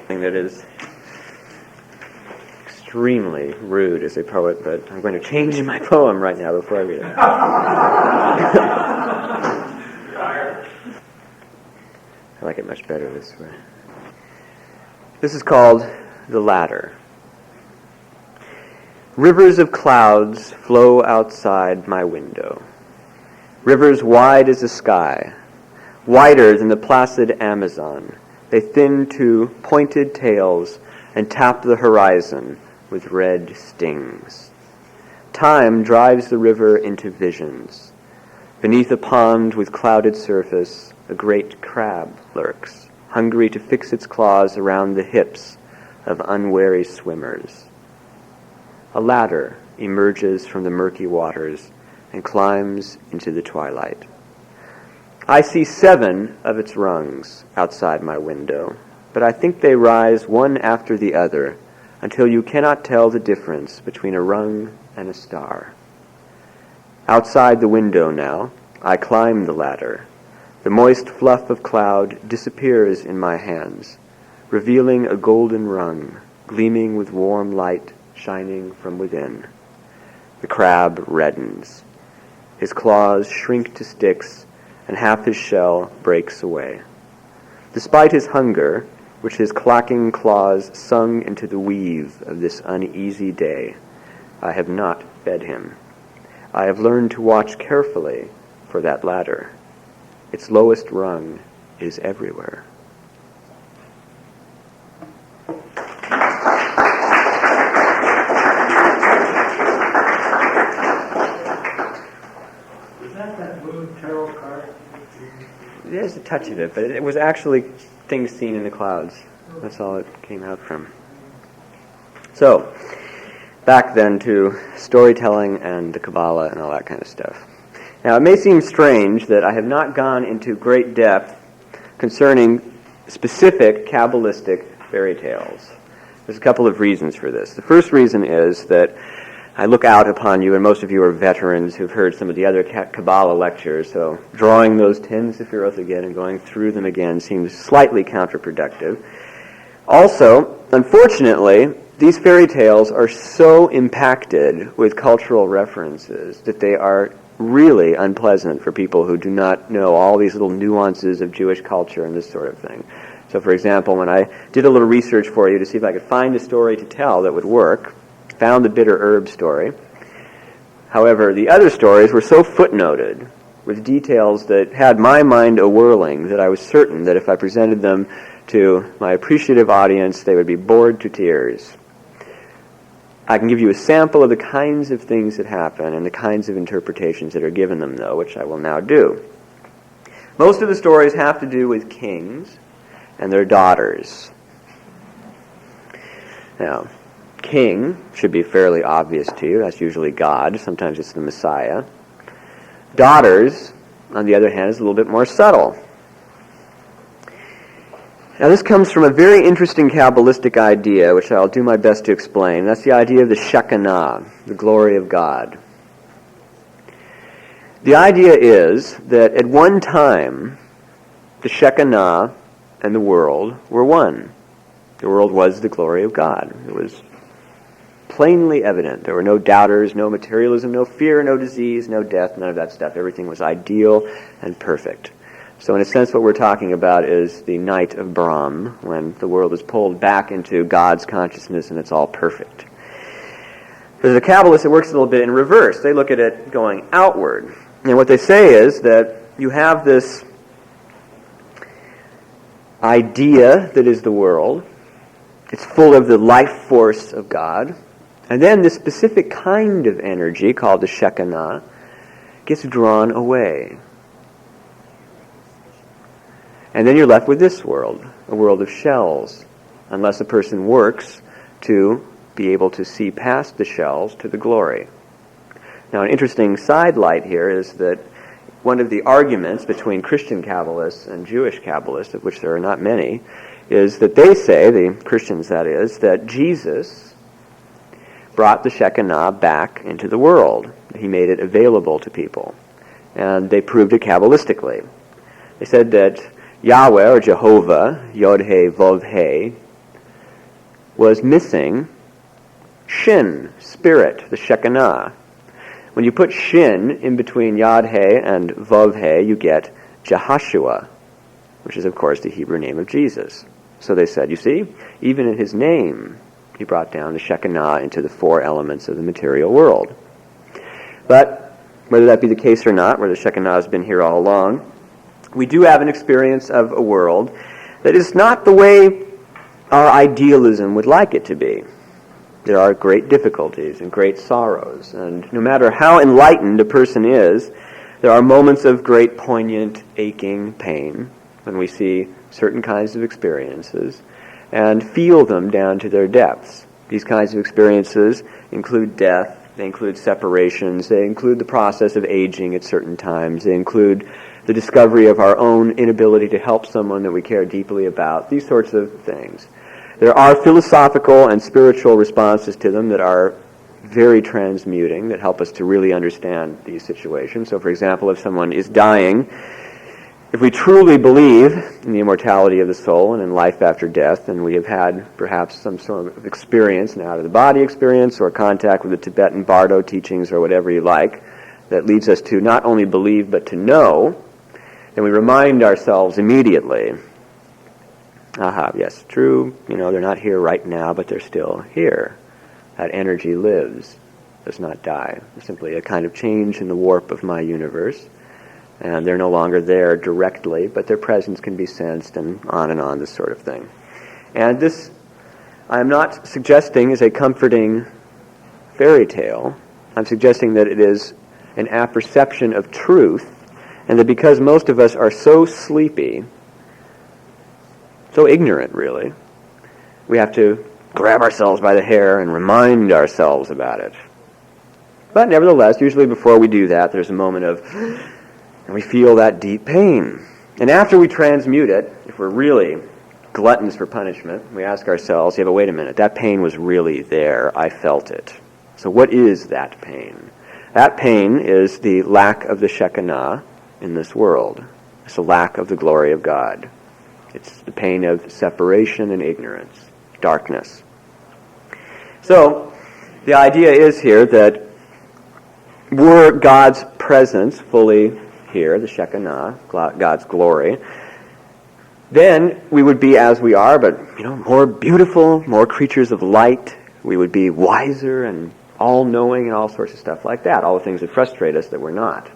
A: That is extremely rude as a poet, but I'm going to change my poem right now before I read it. I like it much better this way. This is called The Ladder. Rivers of clouds flow outside my window. Rivers wide as the sky, wider than the placid Amazon. They thin to pointed tails and tap the horizon with red stings. Time drives the river into visions. Beneath a pond with clouded surface, a great crab lurks, hungry to fix its claws around the hips of unwary swimmers. A ladder emerges from the murky waters and climbs into the twilight. I see 7 of its rungs outside my window, but I think they rise one after the other until you cannot tell the difference between a rung and a star. Outside the window now, I climb the ladder. The moist fluff of cloud disappears in my hands, revealing a golden rung, gleaming with warm light shining from within. The crab reddens. His claws shrink to sticks, and half his shell breaks away. Despite his hunger, which his clacking claws sung into the weave of this uneasy day, I have not fed him. I have learned to watch carefully for that ladder. Its lowest rung is everywhere. There's a touch of it, but it was actually things seen in the clouds. That's all it came out from. So, back then to storytelling and the Kabbalah and all that kind of stuff. Now, it may seem strange that I have not gone into great depth concerning specific Kabbalistic fairy tales. There's a couple of reasons for this. The first reason is that I look out upon you, and most of you are veterans who've heard some of the other Kabbalah lectures, so drawing those 10 Sephirot again and going through them again seems slightly counterproductive. Also, unfortunately, these fairy tales are so impacted with cultural references that they are really unpleasant for people who do not know all these little nuances of Jewish culture and this sort of thing. So, for example, when I did a little research for you to see if I could find a story to tell that would work, found the bitter herb story. However, the other stories were so footnoted with details that had my mind a-whirling that I was certain that if I presented them to my appreciative audience, they would be bored to tears. I can give you a sample of the kinds of things that happen and the kinds of interpretations that are given them, though, which I will now do. Most of the stories have to do with kings and their daughters. Now, king should be fairly obvious to you. That's usually God. Sometimes it's the Messiah. Daughters, on the other hand, is a little bit more subtle. Now, this comes from a very interesting Kabbalistic idea, which I'll do my best to explain. That's the idea of the Shekinah, the glory of God. The idea is that at one time, the Shekinah and the world were one. The world was the glory of God. It was plainly evident. There were no doubters, no materialism, no fear, no disease, no death, none of that stuff. Everything was ideal and perfect. So in a sense, what we're talking about is the night of Brahm, when the world is pulled back into God's consciousness and it's all perfect. For the Kabbalists, it works a little bit in reverse. They look at it going outward. And what they say is that you have this idea that is the world. It's full of the life force of God. And then this specific kind of energy, called the Shekinah, gets drawn away. And then you're left with this world, a world of shells, unless a person works to be able to see past the shells to the glory. Now, an interesting sidelight here is that one of the arguments between Christian Kabbalists and Jewish Kabbalists, of which there are not many, is that they say, the Christians that is, that Jesus brought the Shekinah back into the world. He made it available to people. And they proved it Kabbalistically. They said that Yahweh, or Jehovah, Yod-He, Vov-He, was missing Shin, spirit, the Shekinah. When you put Shin in between Yod-He and Vov-He, you get Jehoshua, which is, of course, the Hebrew name of Jesus. So they said, you see, even in his name, he brought down the Shekinah into the four elements of the material world. But whether that be the case or not, where the Shekinah has been here all along, we do have an experience of a world that is not the way our idealism would like it to be. There are great difficulties and great sorrows, and no matter how enlightened a person is, there are moments of great poignant, aching pain when we see certain kinds of experiences and feel them down to their depths. These kinds of experiences include death, they include separations, they include the process of aging at certain times, they include the discovery of our own inability to help someone that we care deeply about, these sorts of things. There are philosophical and spiritual responses to them that are very transmuting, that help us to really understand these situations. So, for example, if someone is dying, if we truly believe in the immortality of the soul and in life after death, and we have had perhaps some sort of experience, an out-of-the-body experience or contact with the Tibetan Bardo teachings or whatever you like, that leads us to not only believe but to know, then we remind ourselves immediately, aha, yes, true, they're not here right now, but they're still here. That energy lives, does not die. It's simply a kind of change in the warp of my universe, and they're no longer there directly, but their presence can be sensed, and on, this sort of thing. And this, I am not suggesting, is a comforting fairy tale. I'm suggesting that it is an apperception of truth, and that because most of us are so sleepy, so ignorant, really, we have to grab ourselves by the hair and remind ourselves about it. But nevertheless, usually before we do that, there's a moment of, and we feel that deep pain. And after we transmute it, if we're really gluttons for punishment, we ask ourselves, yeah, but wait a minute, that pain was really there. I felt it. So what is that pain? That pain is the lack of the Shekinah in this world. It's the lack of the glory of God. It's the pain of separation and ignorance, darkness. So, the idea is here that were God's presence fully here, the Shekinah, God's glory, then we would be as we are, but more beautiful, more creatures of light. We would be wiser and all-knowing and all sorts of stuff like that, all the things that frustrate us that we're not.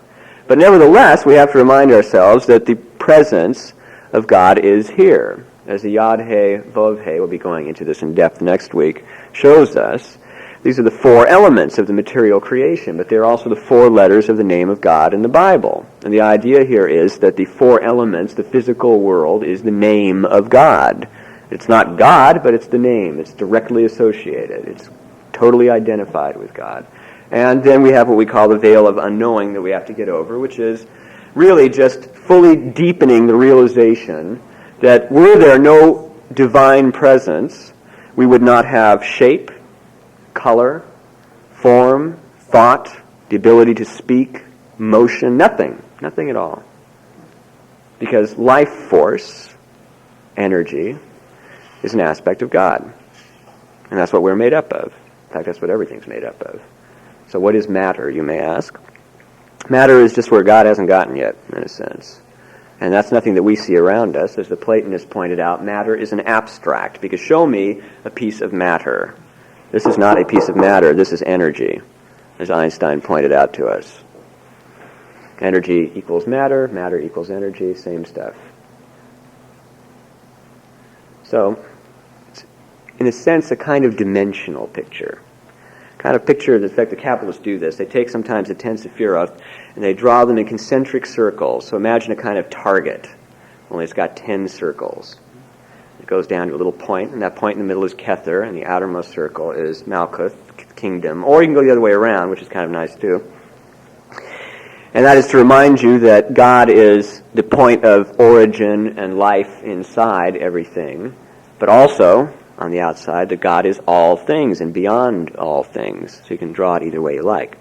A: But nevertheless, we have to remind ourselves that the presence of God is here. As the Yod-He, Vov-He, we'll be going into this in depth next week, shows us, these are the four elements of the material creation, but they're also the four letters of the name of God in the Bible. And the idea here is that the four elements, the physical world, is the name of God. It's not God, but it's the name. It's directly associated. It's totally identified with God. And then we have what we call the veil of unknowing that we have to get over, which is really just fully deepening the realization that were there no divine presence, we would not have shape, color, form, thought, the ability to speak, motion, nothing at all. Because life force, energy, is an aspect of God. And that's what we're made up of. In fact, that's what everything's made up of. So what is matter, you may ask? Matter is just where God hasn't gotten yet, in a sense. And that's nothing that we see around us. As the Platonists pointed out, matter is an abstract, because show me a piece of matter. This is not a piece of matter, this is energy, as Einstein pointed out to us. Energy equals matter, matter equals energy, same stuff. So, it's, in a sense, a kind of dimensional picture. Kind of picture, in fact, the Kabbalists do this. They take sometimes the 10 Sephiroth and they draw them in concentric circles. So imagine a kind of target, only it's got 10 circles. It goes down to a little point, and that point in the middle is Kether, and the outermost circle is Malkuth, kingdom. Or you can go the other way around, which is kind of nice too. And that is to remind you that God is the point of origin and life inside everything, but also, on the outside, that God is all things and beyond all things. So you can draw it either way you like.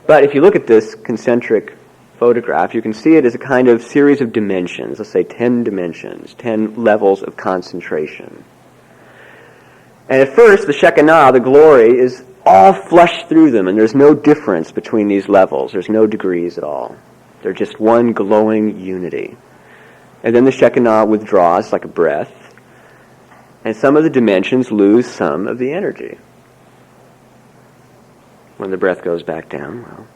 A: But if you look at this concentric photograph, you can see it as a kind of series of dimensions. Let's say 10 dimensions, 10 levels of concentration. And at first, the Shekinah, the glory, is all flushed through them, and there's no difference between these levels. There's no degrees at all. They're just one glowing unity. And then the Shekinah withdraws like a breath, and some of the dimensions lose some of the energy. When the breath goes back down, well,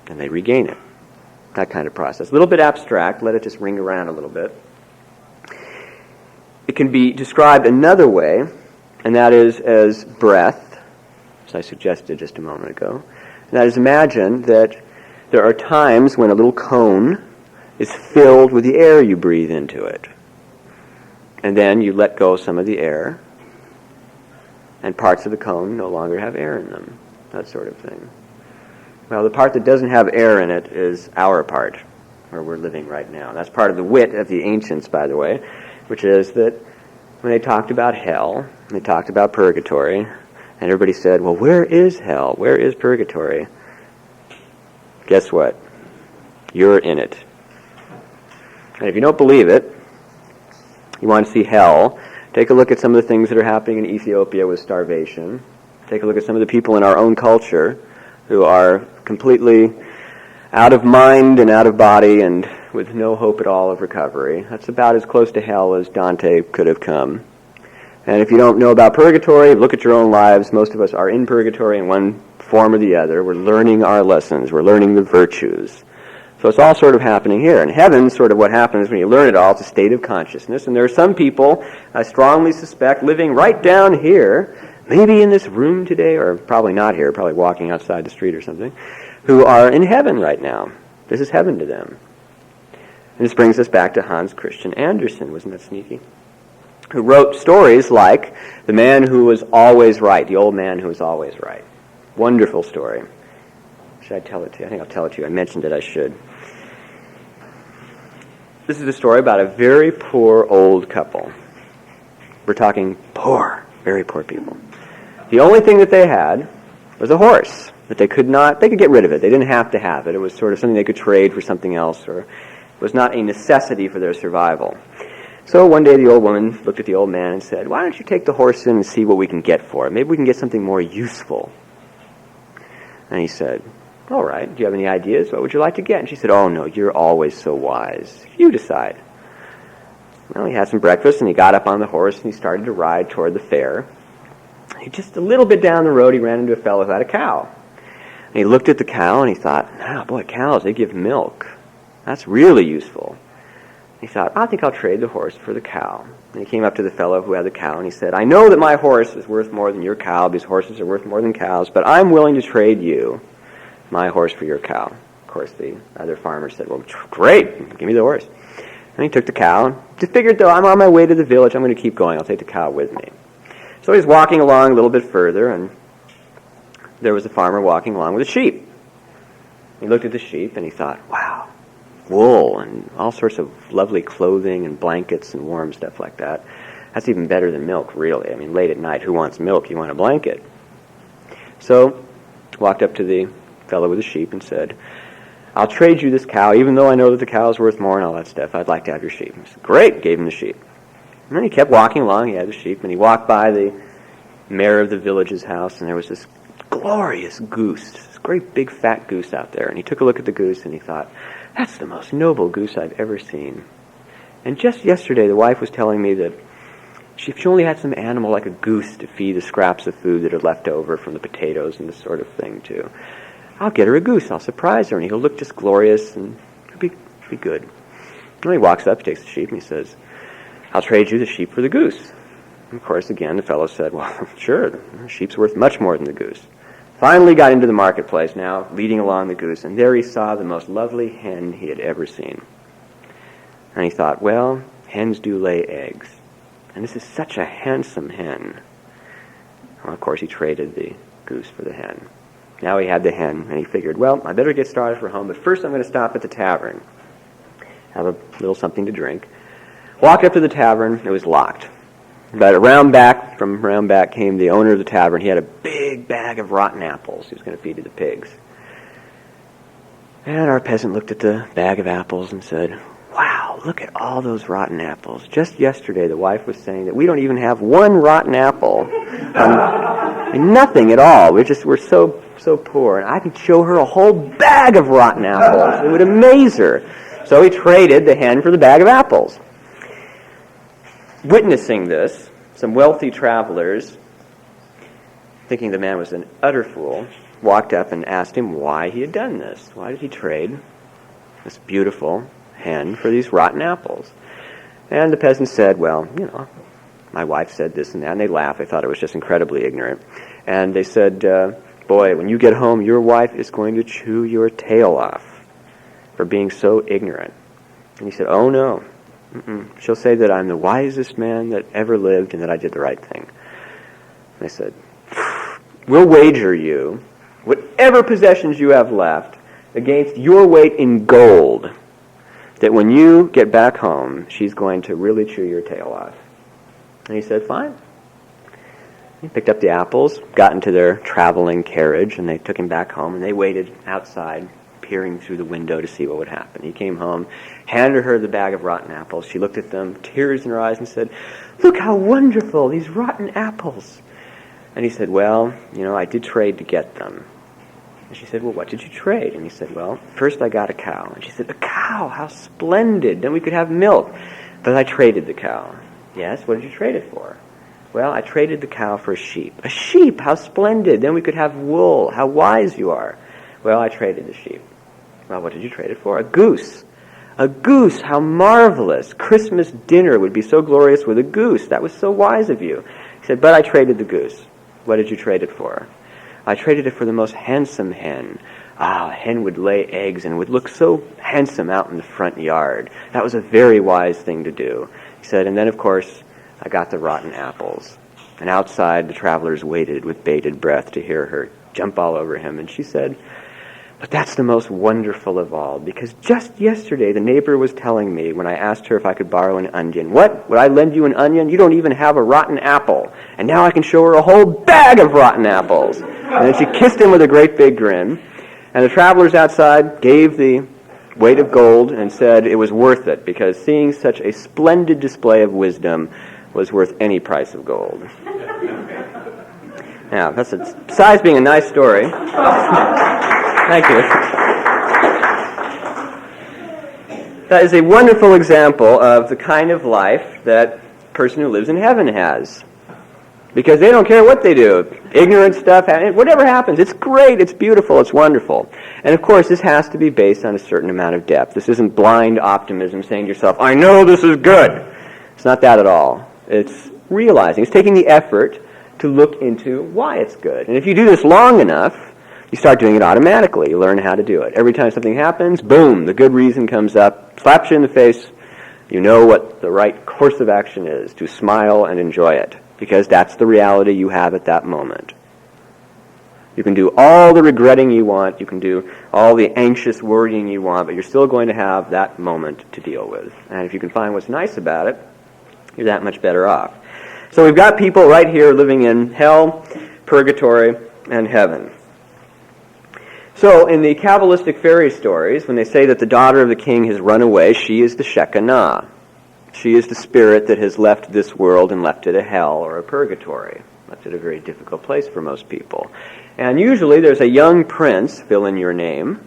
A: then they regain it. That kind of process. A little bit abstract, let it just ring around a little bit. It can be described another way, and that is as breath, as I suggested just a moment ago. And that is, imagine that there are times when a little cone is filled with the air you breathe into it. And then you let go some of the air, and parts of the cone no longer have air in them. That sort of thing. Well, the part that doesn't have air in it is our part, where we're living right now. That's part of the wit of the ancients, by the way, which is that when they talked about hell, they talked about purgatory, and everybody said, well, where is hell? Where is purgatory? Guess what? You're in it. And if you don't believe it, you want to see hell, take a look at some of the things that are happening in Ethiopia with starvation. Take a look at some of the people in our own culture who are completely out of mind and out of body and with no hope at all of recovery. That's about as close to hell as Dante could have come. And if you don't know about purgatory, look at your own lives. Most of us are in purgatory in one form or the other. We're learning our lessons. We're learning the virtues. So it's all sort of happening here. And heaven, sort of what happens when you learn it all, it's a state of consciousness. And there are some people, I strongly suspect, living right down here, maybe in this room today, or probably not here, probably walking outside the street or something, who are in heaven right now. This is heaven to them. And this brings us back to Hans Christian Andersen, wasn't that sneaky? Who wrote stories like The Man Who Was Always Right, the old man who was always right. Wonderful story. Should I tell it to you? I think I'll tell it to you. I mentioned it, I should. This is a story about a very poor old couple. We're talking poor, very poor people. The only thing that they had was a horse that they could get rid of it. They didn't have to have it. It was sort of something they could trade for something else, or it was not a necessity for their survival. So one day the old woman looked at the old man and said, why don't you take the horse in and see what we can get for it? Maybe we can get something more useful. And he said, All right, do you have any ideas? What would you like to get? And she said, oh, no, you're always so wise. You decide. Well, he had some breakfast, and he got up on the horse, and he started to ride toward the fair. Just a little bit down the road, he ran into a fellow who had a cow. And he looked at the cow, and he thought, boy, cows, they give milk. That's really useful. He thought, I think I'll trade the horse for the cow. And he came up to the fellow who had the cow, and he said, I know that my horse is worth more than your cow, because horses are worth more than cows, but I'm willing to trade you my horse for your cow. Of course, the other farmer said, well, great, give me the horse. And he took the cow, and just figured, though, I'm on my way to the village, I'm going to keep going, I'll take the cow with me. So he's walking along a little bit further, and there was a farmer walking along with a sheep. He looked at the sheep, and he thought, wow, wool and all sorts of lovely clothing and blankets and warm stuff like that. That's even better than milk, really. I mean, late at night, who wants milk? You want a blanket. So walked up to the fellow with the sheep and said, I'll trade you this cow, even though I know that the cow is worth more and all that stuff. I'd like to have your sheep. He said, great, gave him the sheep. And then he kept walking along, he had the sheep, and he walked by the mayor of the village's house, and there was this glorious goose, this great big fat goose out there. And he took a look at the goose, and he thought, that's the most noble goose I've ever seen. And just yesterday, the wife was telling me that if she only had some animal like a goose to feed the scraps of food that are left over from the potatoes and this sort of thing, too, I'll get her a goose. I'll surprise her, and he'll look just glorious, and it'll be good. And he walks up, he takes the sheep, and he says, I'll trade you the sheep for the goose. And of course, again, the fellow said, well, sure, the sheep's worth much more than the goose. Finally got into the marketplace now, leading along the goose, and there he saw the most lovely hen he had ever seen. And he thought, well, hens do lay eggs, and this is such a handsome hen. Well, of course, he traded the goose for the hen. Now he had the hen, and he figured, well, I better get started for home, but first I'm going to stop at the tavern, have a little something to drink. Walked up to the tavern, it was locked. But around back came the owner of the tavern. He had a big bag of rotten apples he was going to feed to the pigs. And our peasant looked at the bag of apples and said, wow, look at all those rotten apples. Just yesterday the wife was saying that we don't even have one rotten apple. Nothing at all. We're so poor. And I could show her a whole bag of rotten apples. It would amaze her. So he traded the hen for the bag of apples. Witnessing this, some wealthy travelers, thinking the man was an utter fool, walked up and asked him why he had done this. Why did he trade this beautiful hen for these rotten apples? And the peasant said, well, my wife said this and that, and they laughed. They thought it was just incredibly ignorant. And they said, boy, when you get home, your wife is going to chew your tail off for being so ignorant. And he said, oh, no. She'll say that I'm the wisest man that ever lived and that I did the right thing. And I said, we'll wager you whatever possessions you have left against your weight in gold that when you get back home, she's going to really chew your tail off. And he said, fine. He picked up the apples, got into their traveling carriage, and they took him back home, and they waited outside, peering through the window to see what would happen. He came home, handed her the bag of rotten apples. She looked at them, tears in her eyes, and said, look how wonderful, these rotten apples. And he said, well, I did trade to get them. And she said, well, what did you trade? And he said, well, first I got a cow. And she said, a cow, how splendid. Then we could have milk. But I traded the cow. Yes, what did you trade it for? Well, I traded the cow for a sheep. A sheep, how splendid. Then we could have wool. How wise you are. Well, I traded the sheep. Well, what did you trade it for? A goose. A goose, how marvelous. Christmas dinner would be so glorious with a goose. That was so wise of you. He said, but I traded the goose. What did you trade it for? I traded it for the most handsome hen. A hen would lay eggs and would look so handsome out in the front yard. That was a very wise thing to do. He said, and then, of course, I got the rotten apples. And outside, the travelers waited with bated breath to hear her jump all over him. And she said, but that's the most wonderful of all, because just yesterday the neighbor was telling me when I asked her if I could borrow an onion, what? Would I lend you an onion? You don't even have a rotten apple. And now I can show her a whole bag of rotten apples. And then she kissed him with a great big grin. And the travelers outside gave the weight of gold and said it was worth it, because seeing such a splendid display of wisdom was worth any price of gold. Now, besides being a nice story, Thank you. That is a wonderful example of the kind of life that a person who lives in heaven has. Because they don't care what they do. Ignorant stuff, whatever happens, it's great, it's beautiful, it's wonderful. And of course, this has to be based on a certain amount of depth. This isn't blind optimism saying to yourself, I know this is good. It's not that at all. It's realizing, it's taking the effort to look into why it's good. And if you do this long enough, you start doing it automatically. You learn how to do it. Every time something happens, boom, the good reason comes up, slaps you in the face. You know what the right course of action is, to smile and enjoy it. Because that's the reality you have at that moment. You can do all the regretting you want, you can do all the anxious worrying you want, but you're still going to have that moment to deal with. And if you can find what's nice about it, you're that much better off. So we've got people right here living in hell, purgatory, and heaven. So in the Kabbalistic fairy stories, when they say that the daughter of the king has run away, she is the Shekinah. She is the spirit that has left this world and left it a hell or a purgatory. Left it a very difficult place for most people. And usually there's a young prince, fill in your name,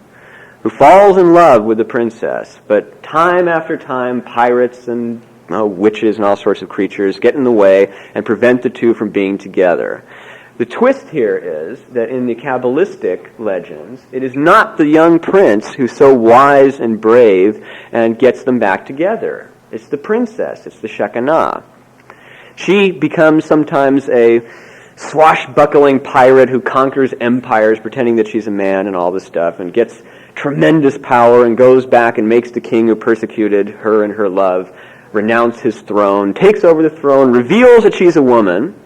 A: who falls in love with the princess. But time after time, pirates and witches and all sorts of creatures get in the way and prevent the two from being together. The twist here is that in the Kabbalistic legends, it is not the young prince who's so wise and brave and gets them back together. It's the princess. It's the Shekinah. She becomes sometimes a swashbuckling pirate who conquers empires pretending that she's a man and all this stuff and gets tremendous power and goes back and makes the king who persecuted her and her love renounce his throne, takes over the throne, reveals that she's a woman,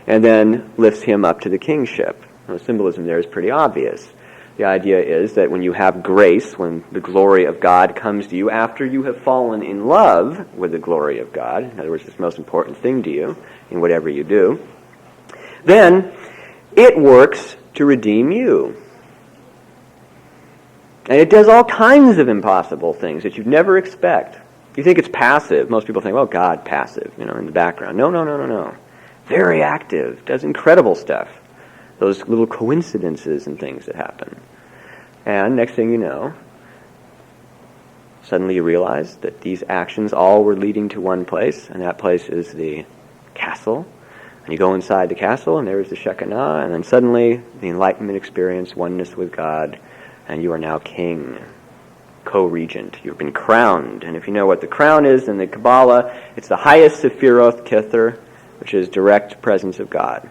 A: and then lifts him up to the kingship. The symbolism there is pretty obvious. The idea is that when you have grace, when the glory of God comes to you after you have fallen in love with the glory of God, in other words, it's the most important thing to you in whatever you do, then it works to redeem you. And it does all kinds of impossible things that you'd never expect. You think it's passive. Most people think, well, God, passive, in the background. No. Very active. Does incredible stuff. Those little coincidences and things that happen. And next thing you know, suddenly you realize that these actions all were leading to one place, and that place is the castle. And you go inside the castle, and there's the Shekinah, and then suddenly the enlightenment experience, oneness with God, and you are now king, co-regent. You've been crowned. And if you know what the crown is in the Kabbalah, it's the highest Sephiroth Kether, which is direct presence of God.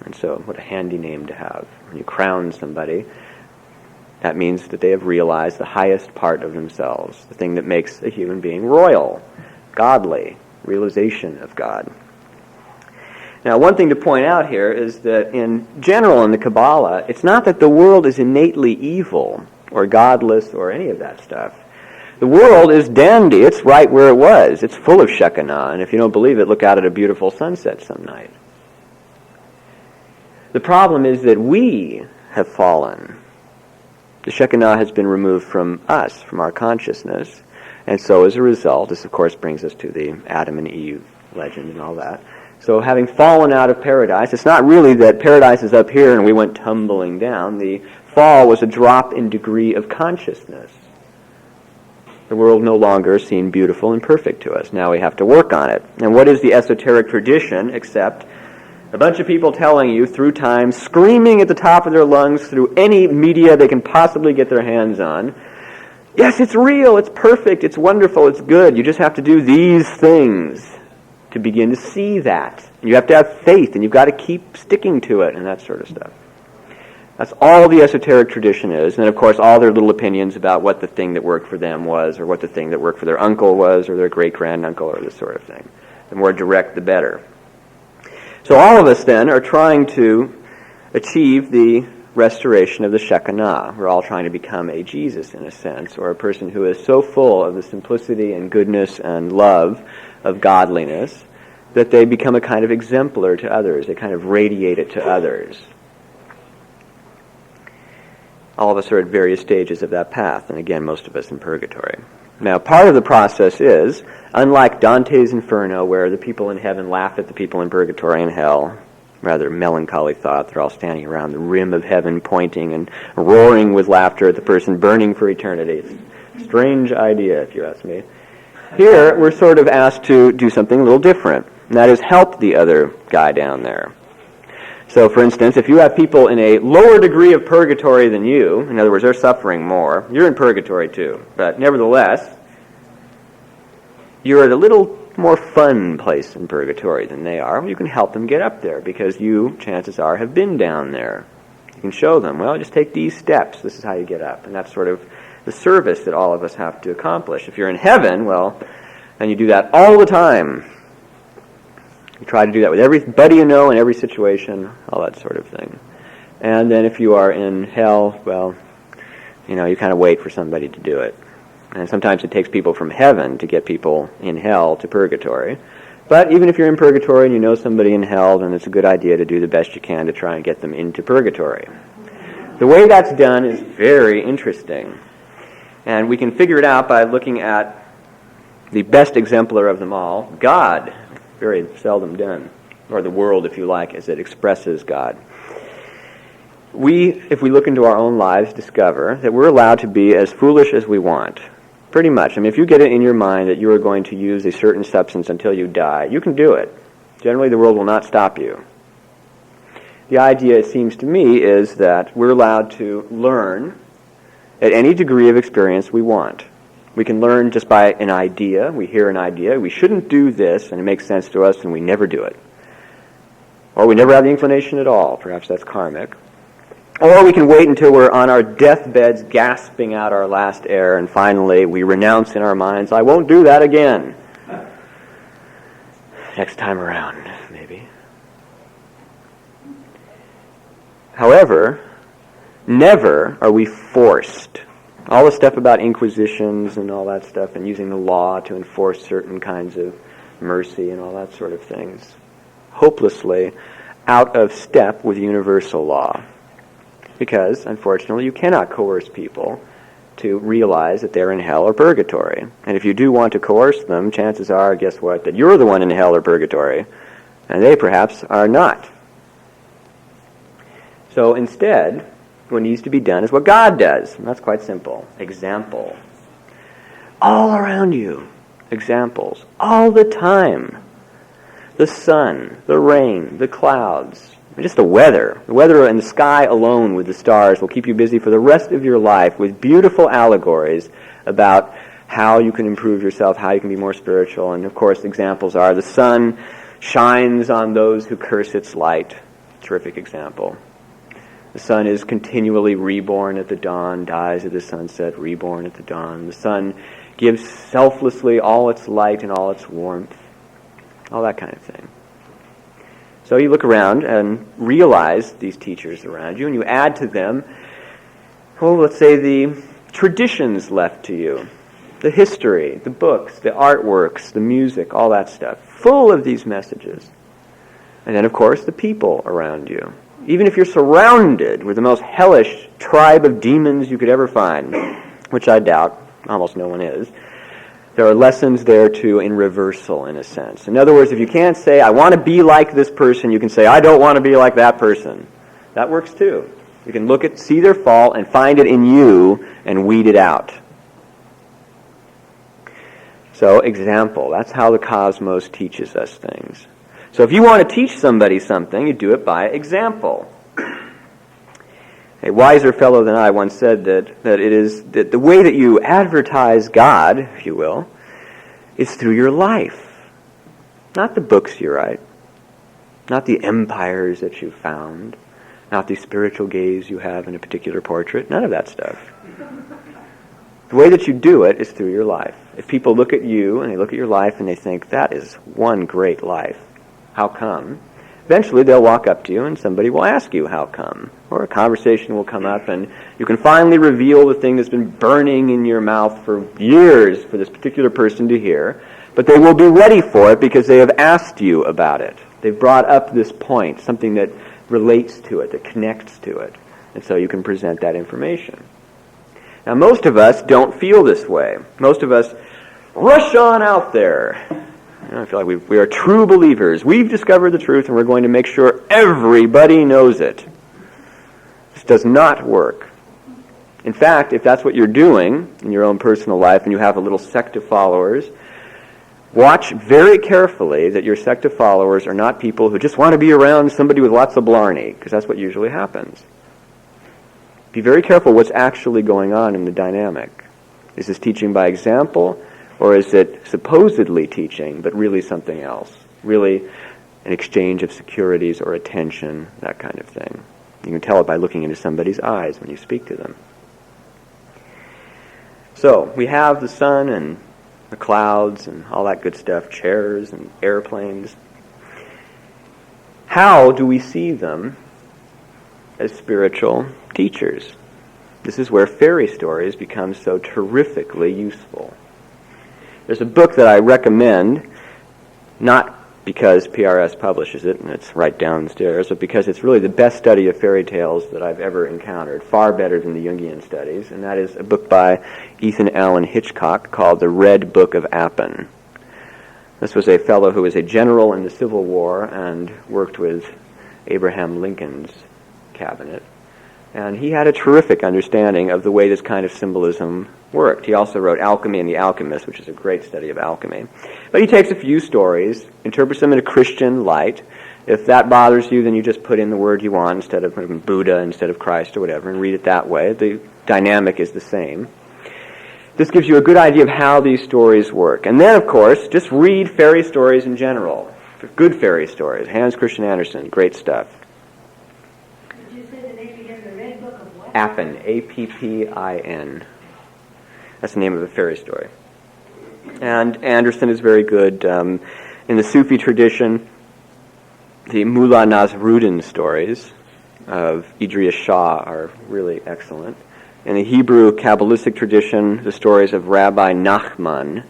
A: And so, what a handy name to have. When you crown somebody, that means that they have realized the highest part of themselves, the thing that makes a human being royal, godly, realization of God. Now, one thing to point out here is that in general in the Kabbalah, it's not that the world is innately evil or godless or any of that stuff. The world is dandy. It's right where it was. It's full of Shekinah. And if you don't believe it, look out at a beautiful sunset some night. The problem is that we have fallen. The Shekinah has been removed from us, from our consciousness. And so as a result, this of course brings us to the Adam and Eve legend and all that. So having fallen out of paradise, it's not really that paradise is up here and we went tumbling down. The fall was a drop in degree of consciousness. The world no longer seemed beautiful and perfect to us. Now we have to work on it. And what is the esoteric tradition except a bunch of people telling you through time, screaming at the top of their lungs through any media they can possibly get their hands on, yes, it's real, it's perfect, it's wonderful, it's good. You just have to do these things to begin to see that. You have to have faith, and you've got to keep sticking to it, and that sort of stuff. That's all the esoteric tradition is. And, of course, all their little opinions about what the thing that worked for them was, or what the thing that worked for their uncle was, or their great-granduncle, or this sort of thing. The more direct, the better. So all of us, then, are trying to achieve the restoration of the Shekinah. We're all trying to become a Jesus, in a sense, or a person who is so full of the simplicity and goodness and love of godliness that they become a kind of exemplar to others. They kind of radiate it to others. All of us are at various stages of that path, and again, most of us in purgatory. Now, part of the process is, unlike Dante's Inferno, where the people in heaven laugh at the people in purgatory and hell, rather melancholy thought. They're all standing around the rim of heaven, pointing and roaring with laughter at the person burning for eternity. It's a strange idea, if you ask me. Here, we're sort of asked to do something a little different, and that is help the other guy down there. So, for instance, if you have people in a lower degree of purgatory than you, in other words, they're suffering more, you're in purgatory too, but nevertheless, you're at a little more fun place in purgatory than they are. You can help them get up there because you, chances are, have been down there. You can show them, well, just take these steps. This is how you get up. And that's sort of the service that all of us have to accomplish. If you're in heaven, well, then you do that all the time. You try to do that with everybody you know in every situation, all that sort of thing. And then if you are in hell, well, you kind of wait for somebody to do it. And sometimes it takes people from heaven to get people in hell to purgatory. But even if you're in purgatory and you know somebody in hell, then it's a good idea to do the best you can to try and get them into purgatory. The way that's done is very interesting. And we can figure it out by looking at the best exemplar of them all, God. Very seldom done. Or the world, if you like, as it expresses God. We, if we look into our own lives, discover that we're allowed to be as foolish as we want. Pretty much. I mean, if you get it in your mind that you are going to use a certain substance until you die, you can do it. Generally, the world will not stop you. The idea, it seems to me, is that we're allowed to learn at any degree of experience we want. We can learn just by an idea. We hear an idea. We shouldn't do this, and it makes sense to us, and we never do it. Or we never have the inclination at all. Perhaps that's karmic. Or we can wait until we're on our deathbeds gasping out our last air, and finally we renounce in our minds, I won't do that again. Next time around, maybe. However, never are we forced. All the stuff about inquisitions and all that stuff and using the law to enforce certain kinds of mercy and all that sort of things, hopelessly out of step with universal law. Because, unfortunately, you cannot coerce people to realize that they're in hell or purgatory. And if you do want to coerce them, chances are, guess what, that you're the one in hell or purgatory, and they perhaps are not. So instead, what needs to be done is what God does. And that's quite simple. Example. All around you. Examples. All the time. The sun, the rain, the clouds, just the weather. The weather and the sky alone with the stars will keep you busy for the rest of your life with beautiful allegories about how you can improve yourself, how you can be more spiritual. And of course, examples are the sun shines on those who curse its light. Terrific example. The sun is continually reborn at the dawn, dies at the sunset, reborn at the dawn. The sun gives selflessly all its light and all its warmth, all that kind of thing. So you look around and realize these teachers around you, and you add to them, let's say the traditions left to you, the history, the books, the artworks, the music, all that stuff, full of these messages. And then, of course, the people around you. Even if you're surrounded with the most hellish tribe of demons you could ever find, which I doubt, almost no one is, there are lessons there too in reversal, in a sense. In other words, if you can't say, I want to be like this person, you can say, I don't want to be like that person. That works too. You can look at, see their fault, and find it in you and weed it out. So, example. That's how the cosmos teaches us things. So if you want to teach somebody something, you do it by example. A wiser fellow than I once said that it is that the way that you advertise God, if you will, is through your life. Not the books you write, not the empires that you found, not the spiritual gaze you have in a particular portrait, none of that stuff. The way that you do it is through your life. If people look at you and they look at your life and they think, that is one great life, how come? Eventually they'll walk up to you and somebody will ask you how come. Or a conversation will come up and you can finally reveal the thing that's been burning in your mouth for years for this particular person to hear. But they will be ready for it because they have asked you about it. They've brought up this point, something that relates to it, that connects to it. And so you can present that information. Now most of us don't feel this way. Most of us rush on out there. I feel like we are true believers. We've discovered the truth, and we're going to make sure everybody knows it. This does not work. In fact, if that's what you're doing in your own personal life and you have a little sect of followers, watch very carefully that your sect of followers are not people who just want to be around somebody with lots of blarney, because that's what usually happens. Be very careful what's actually going on in the dynamic. Is this teaching by example, or is it supposedly teaching, but really something else? Really an exchange of securities or attention, that kind of thing. You can tell it by looking into somebody's eyes when you speak to them. So, we have the sun and the clouds and all that good stuff, chairs and airplanes. How do we see them as spiritual teachers? This is where fairy stories become so terrifically useful. There's a book that I recommend, not because PRS publishes it, and it's right downstairs, but because it's really the best study of fairy tales that I've ever encountered, far better than the Jungian studies, and that is a book by Ethan Allen Hitchcock called The Red Book of Appin. This was a fellow who was a general in the Civil War and worked with Abraham Lincoln's cabinet. And he had a terrific understanding of the way this kind of symbolism worked. He also wrote Alchemy and the Alchemist, which is a great study of alchemy. But he takes a few stories, interprets them in a Christian light. If that bothers you, then you just put in the word you want instead of Buddha, instead of Christ or whatever, and read it that way. The dynamic is the same. This gives you a good idea of how these stories work. And then, of course, just read fairy stories in general. Good fairy stories. Hans Christian Andersen, great stuff. Appin, Appin. That's the name of a fairy story. And Andersen is very good. In the Sufi tradition, the Mullah Nasruddin stories of Idries Shah are really excellent. In the Hebrew Kabbalistic tradition, the stories of Rabbi Nachman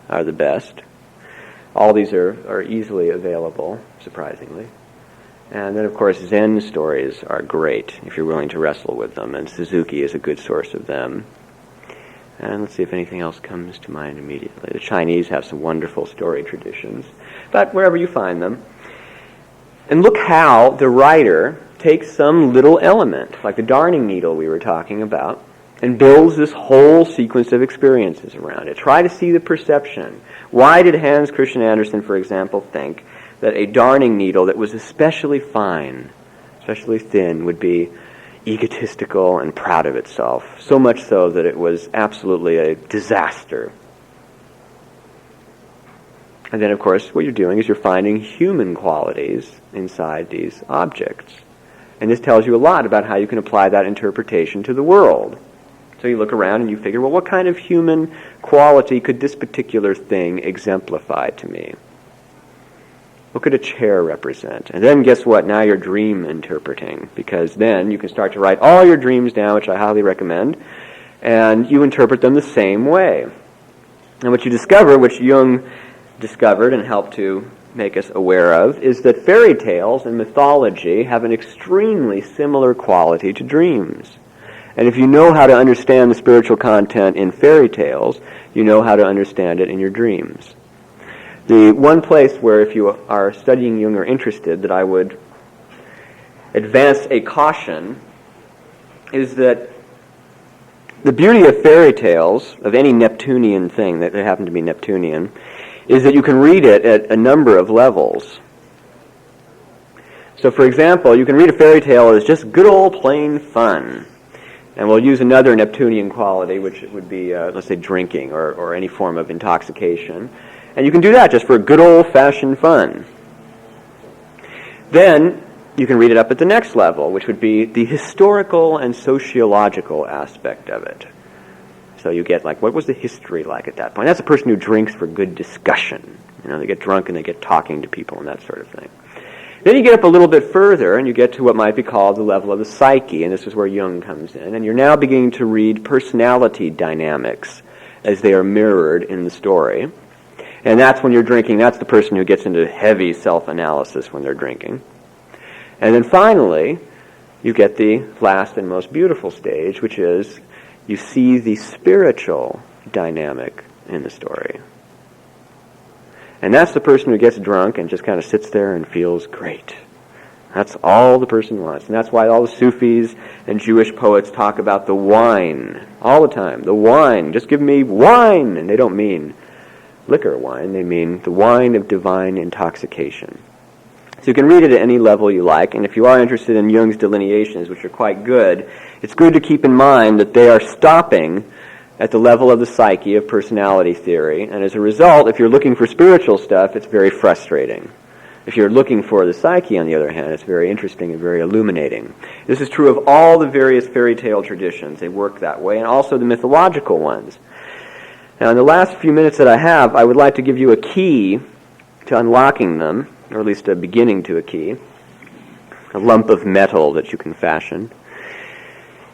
A: are the best. All these are easily available, surprisingly. And then, of course, Zen stories are great if you're willing to wrestle with them, and Suzuki is a good source of them. And let's see if anything else comes to mind immediately. The Chinese have some wonderful story traditions, but wherever you find them. And look how the writer takes some little element, like the darning needle we were talking about, and builds this whole sequence of experiences around it. Try to see the perception. Why did Hans Christian Andersen, for example, think that a darning needle that was especially fine, especially thin, would be egotistical and proud of itself, so much so that it was absolutely a disaster? And then, of course, what you're doing is you're finding human qualities inside these objects. And this tells you a lot about how you can apply that interpretation to the world. So you look around and you figure, well, what kind of human quality could this particular thing exemplify to me? What could a chair represent? And then guess what? Now you're dream interpreting, because then you can start to write all your dreams down, which I highly recommend, and you interpret them the same way. And what you discover, which Jung discovered and helped to make us aware of, is that fairy tales and mythology have an extremely similar quality to dreams. And if you know how to understand the spiritual content in fairy tales, you know how to understand it in your dreams. The one place where, if you are studying Jung or interested, that I would advance a caution is that the beauty of fairy tales, of any Neptunian thing, that they happen to be Neptunian, is that you can read it at a number of levels. So, for example, you can read a fairy tale as just good old plain fun. And we'll use another Neptunian quality, which would be, let's say, drinking or any form of intoxication. And you can do that just for good old-fashioned fun. Then you can read it up at the next level, which would be the historical and sociological aspect of it. So you get, like, what was the history like at that point? That's a person who drinks for good discussion. You know, they get drunk and they get talking to people and that sort of thing. Then you get up a little bit further and you get to what might be called the level of the psyche, and this is where Jung comes in. And you're now beginning to read personality dynamics as they are mirrored in the story. And that's when you're drinking, that's the person who gets into heavy self-analysis when they're drinking. And then finally, you get the last and most beautiful stage, which is you see the spiritual dynamic in the story. And that's the person who gets drunk and just kind of sits there and feels great. That's all the person wants. And that's why all the Sufis and Jewish poets talk about the wine all the time. The wine. Just give me wine. And they don't mean liquor wine. They mean the wine of divine intoxication. So you can read it at any level you like. And if you are interested in Jung's delineations, which are quite good, it's good to keep in mind that they are stopping at the level of the psyche of personality theory. And as a result, if you're looking for spiritual stuff, it's very frustrating. If you're looking for the psyche, on the other hand, it's very interesting and very illuminating. This is true of all the various fairy tale traditions. They work that way, and also the mythological ones. Now, in the last few minutes that I have, I would like to give you a key to unlocking them, or at least a beginning to a key, a lump of metal that you can fashion.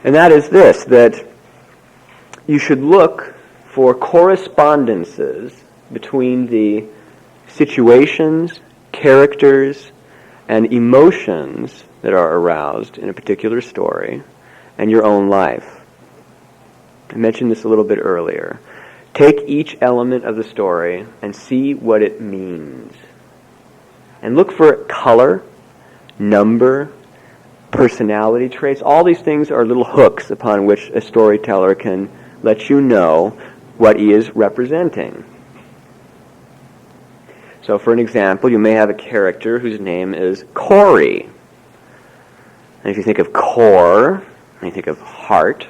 A: And that is this, that you should look for correspondences between the situations, characters, and emotions that are aroused in a particular story and your own life. I mentioned this a little bit earlier. Take each element of the story and see what it means. And look for color, number, personality traits. All these things are little hooks upon which a storyteller can let you know what he is representing. So, for an example, you may have a character whose name is Corey. And if you think of core, you think of heart.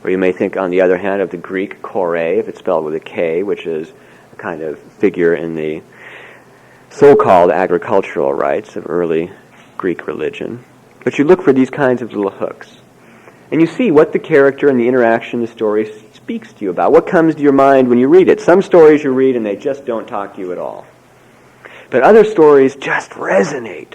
A: Or you may think, on the other hand, of the Greek kore, if it's spelled with a K, which is a kind of figure in the so-called agricultural rites of early Greek religion. But you look for these kinds of little hooks. And you see what the character and the interaction in the story speaks to you about. What comes to your mind when you read it? Some stories you read and they just don't talk to you at all. But other stories just resonate.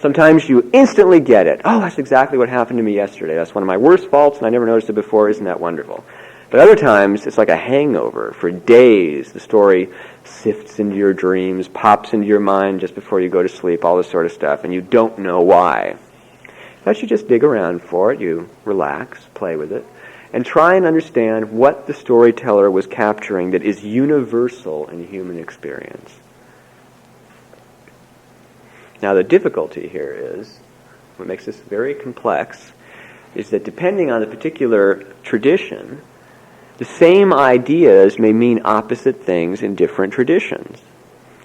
A: Sometimes you instantly get it. Oh, that's exactly what happened to me yesterday. That's one of my worst faults, and I never noticed it before. Isn't that wonderful? But other times, it's like a hangover. For days, the story sifts into your dreams, pops into your mind just before you go to sleep, all this sort of stuff, and you don't know why. But you just dig around for it. You relax, play with it, and try and understand what the storyteller was capturing that is universal in human experience. Now, the difficulty here is, what makes this very complex, is that depending on the particular tradition, the same ideas may mean opposite things in different traditions.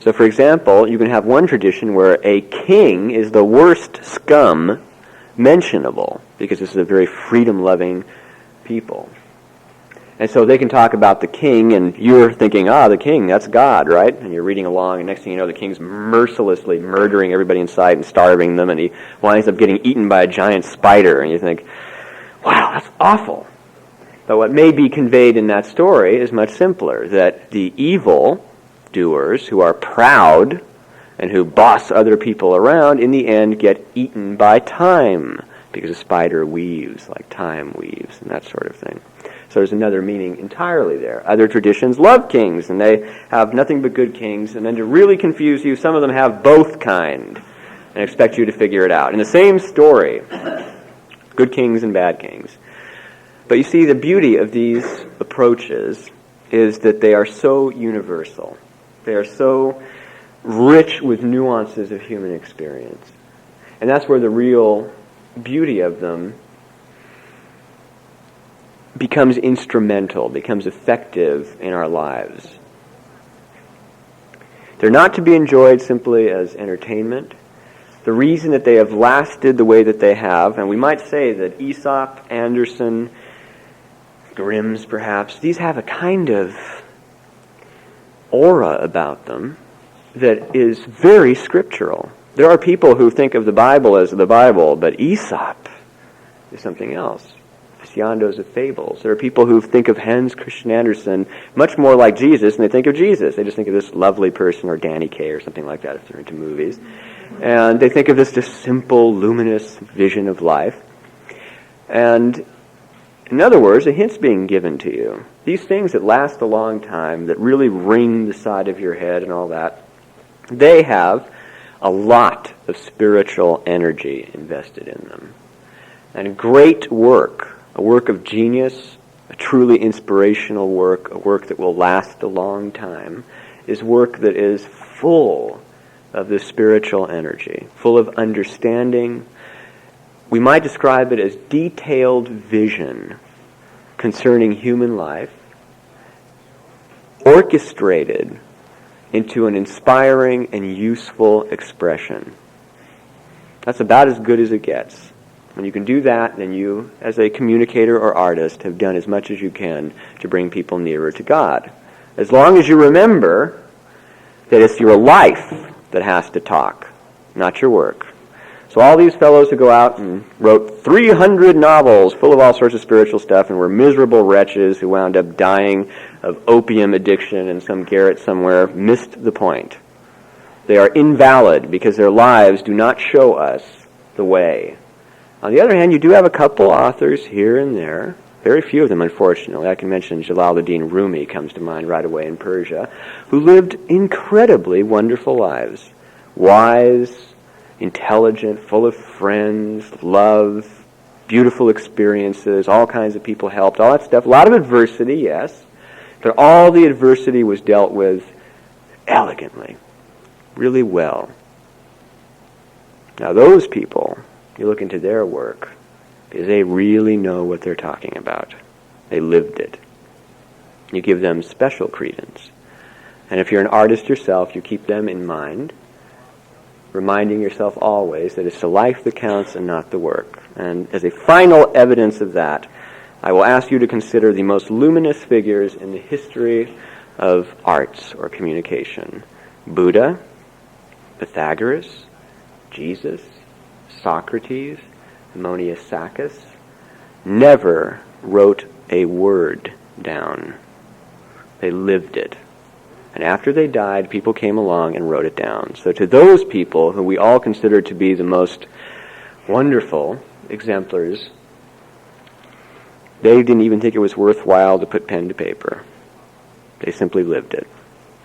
A: So, for example, you can have one tradition where a king is the worst scum mentionable, because this is a very freedom-loving people. And so they can talk about the king, and you're thinking, the king, that's God, right? And you're reading along, and next thing you know, the king's mercilessly murdering everybody in sight and starving them, and he winds up getting eaten by a giant spider, and you think, wow, that's awful. But what may be conveyed in that story is much simpler, that the evil doers who are proud and who boss other people around, in the end get eaten by time, because a spider weaves like time weaves, and that sort of thing. So there's another meaning entirely there. Other traditions love kings, and they have nothing but good kings, and then to really confuse you, some of them have both kind, and expect you to figure it out. In the same story, good kings and bad kings. But you see, the beauty of these approaches is that they are so universal. They are so rich with nuances of human experience. And that's where the real beauty of them becomes instrumental, becomes effective in our lives. They're not to be enjoyed simply as entertainment. The reason that they have lasted the way that they have, and we might say that Aesop, Andersen, Grimm's perhaps, these have a kind of aura about them that is very scriptural. There are people who think of the Bible as the Bible, but Aesop is something else. Aficionados of fables. There are people who think of Hans Christian Andersen much more like Jesus, and they think of Jesus. They just think of this lovely person, or Danny Kaye or something like that if they're into movies. And they think of this just simple, luminous vision of life. And in other words, a hint's being given to you. These things that last a long time, that really ring the side of your head and all that, they have a lot of spiritual energy invested in them. And great work, a work of genius, a truly inspirational work, a work that will last a long time, is work that is full of this spiritual energy, full of understanding. We might describe it as detailed vision concerning human life, orchestrated into an inspiring and useful expression. That's about as good as it gets. When you can do that, then you, as a communicator or artist, have done as much as you can to bring people nearer to God. As long as you remember that it's your life that has to talk, not your work. So all these fellows who go out and wrote 300 novels full of all sorts of spiritual stuff and were miserable wretches who wound up dying of opium addiction in some garret somewhere missed the point. They are invalid because their lives do not show us the way. On the other hand, you do have a couple authors here and there, very few of them unfortunately. I can mention Jalaluddin Rumi comes to mind right away in Persia, who lived incredibly wonderful lives. Wise, intelligent, full of friends, love, beautiful experiences, all kinds of people helped, all that stuff. A lot of adversity, yes, but all the adversity was dealt with elegantly, really well. Now those people, you look into their work, because they really know what they're talking about. They lived it. You give them special credence. And if you're an artist yourself, you keep them in mind, reminding yourself always that it's the life that counts and not the work. And as a final evidence of that, I will ask you to consider the most luminous figures in the history of arts or communication. Buddha, Pythagoras, Jesus, Socrates, Ammonius Saccas never wrote a word down. They lived it. And after they died, people came along and wrote it down. So to those people who we all consider to be the most wonderful exemplars, they didn't even think it was worthwhile to put pen to paper. They simply lived it.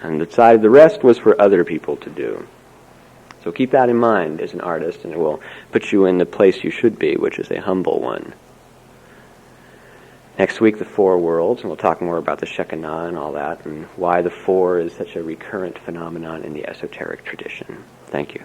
A: And the rest was for other people to do. So keep that in mind as an artist, and it will put you in the place you should be, which is a humble one. Next week, the four worlds, and we'll talk more about the Shekinah and all that, and why the four is such a recurrent phenomenon in the esoteric tradition. Thank you.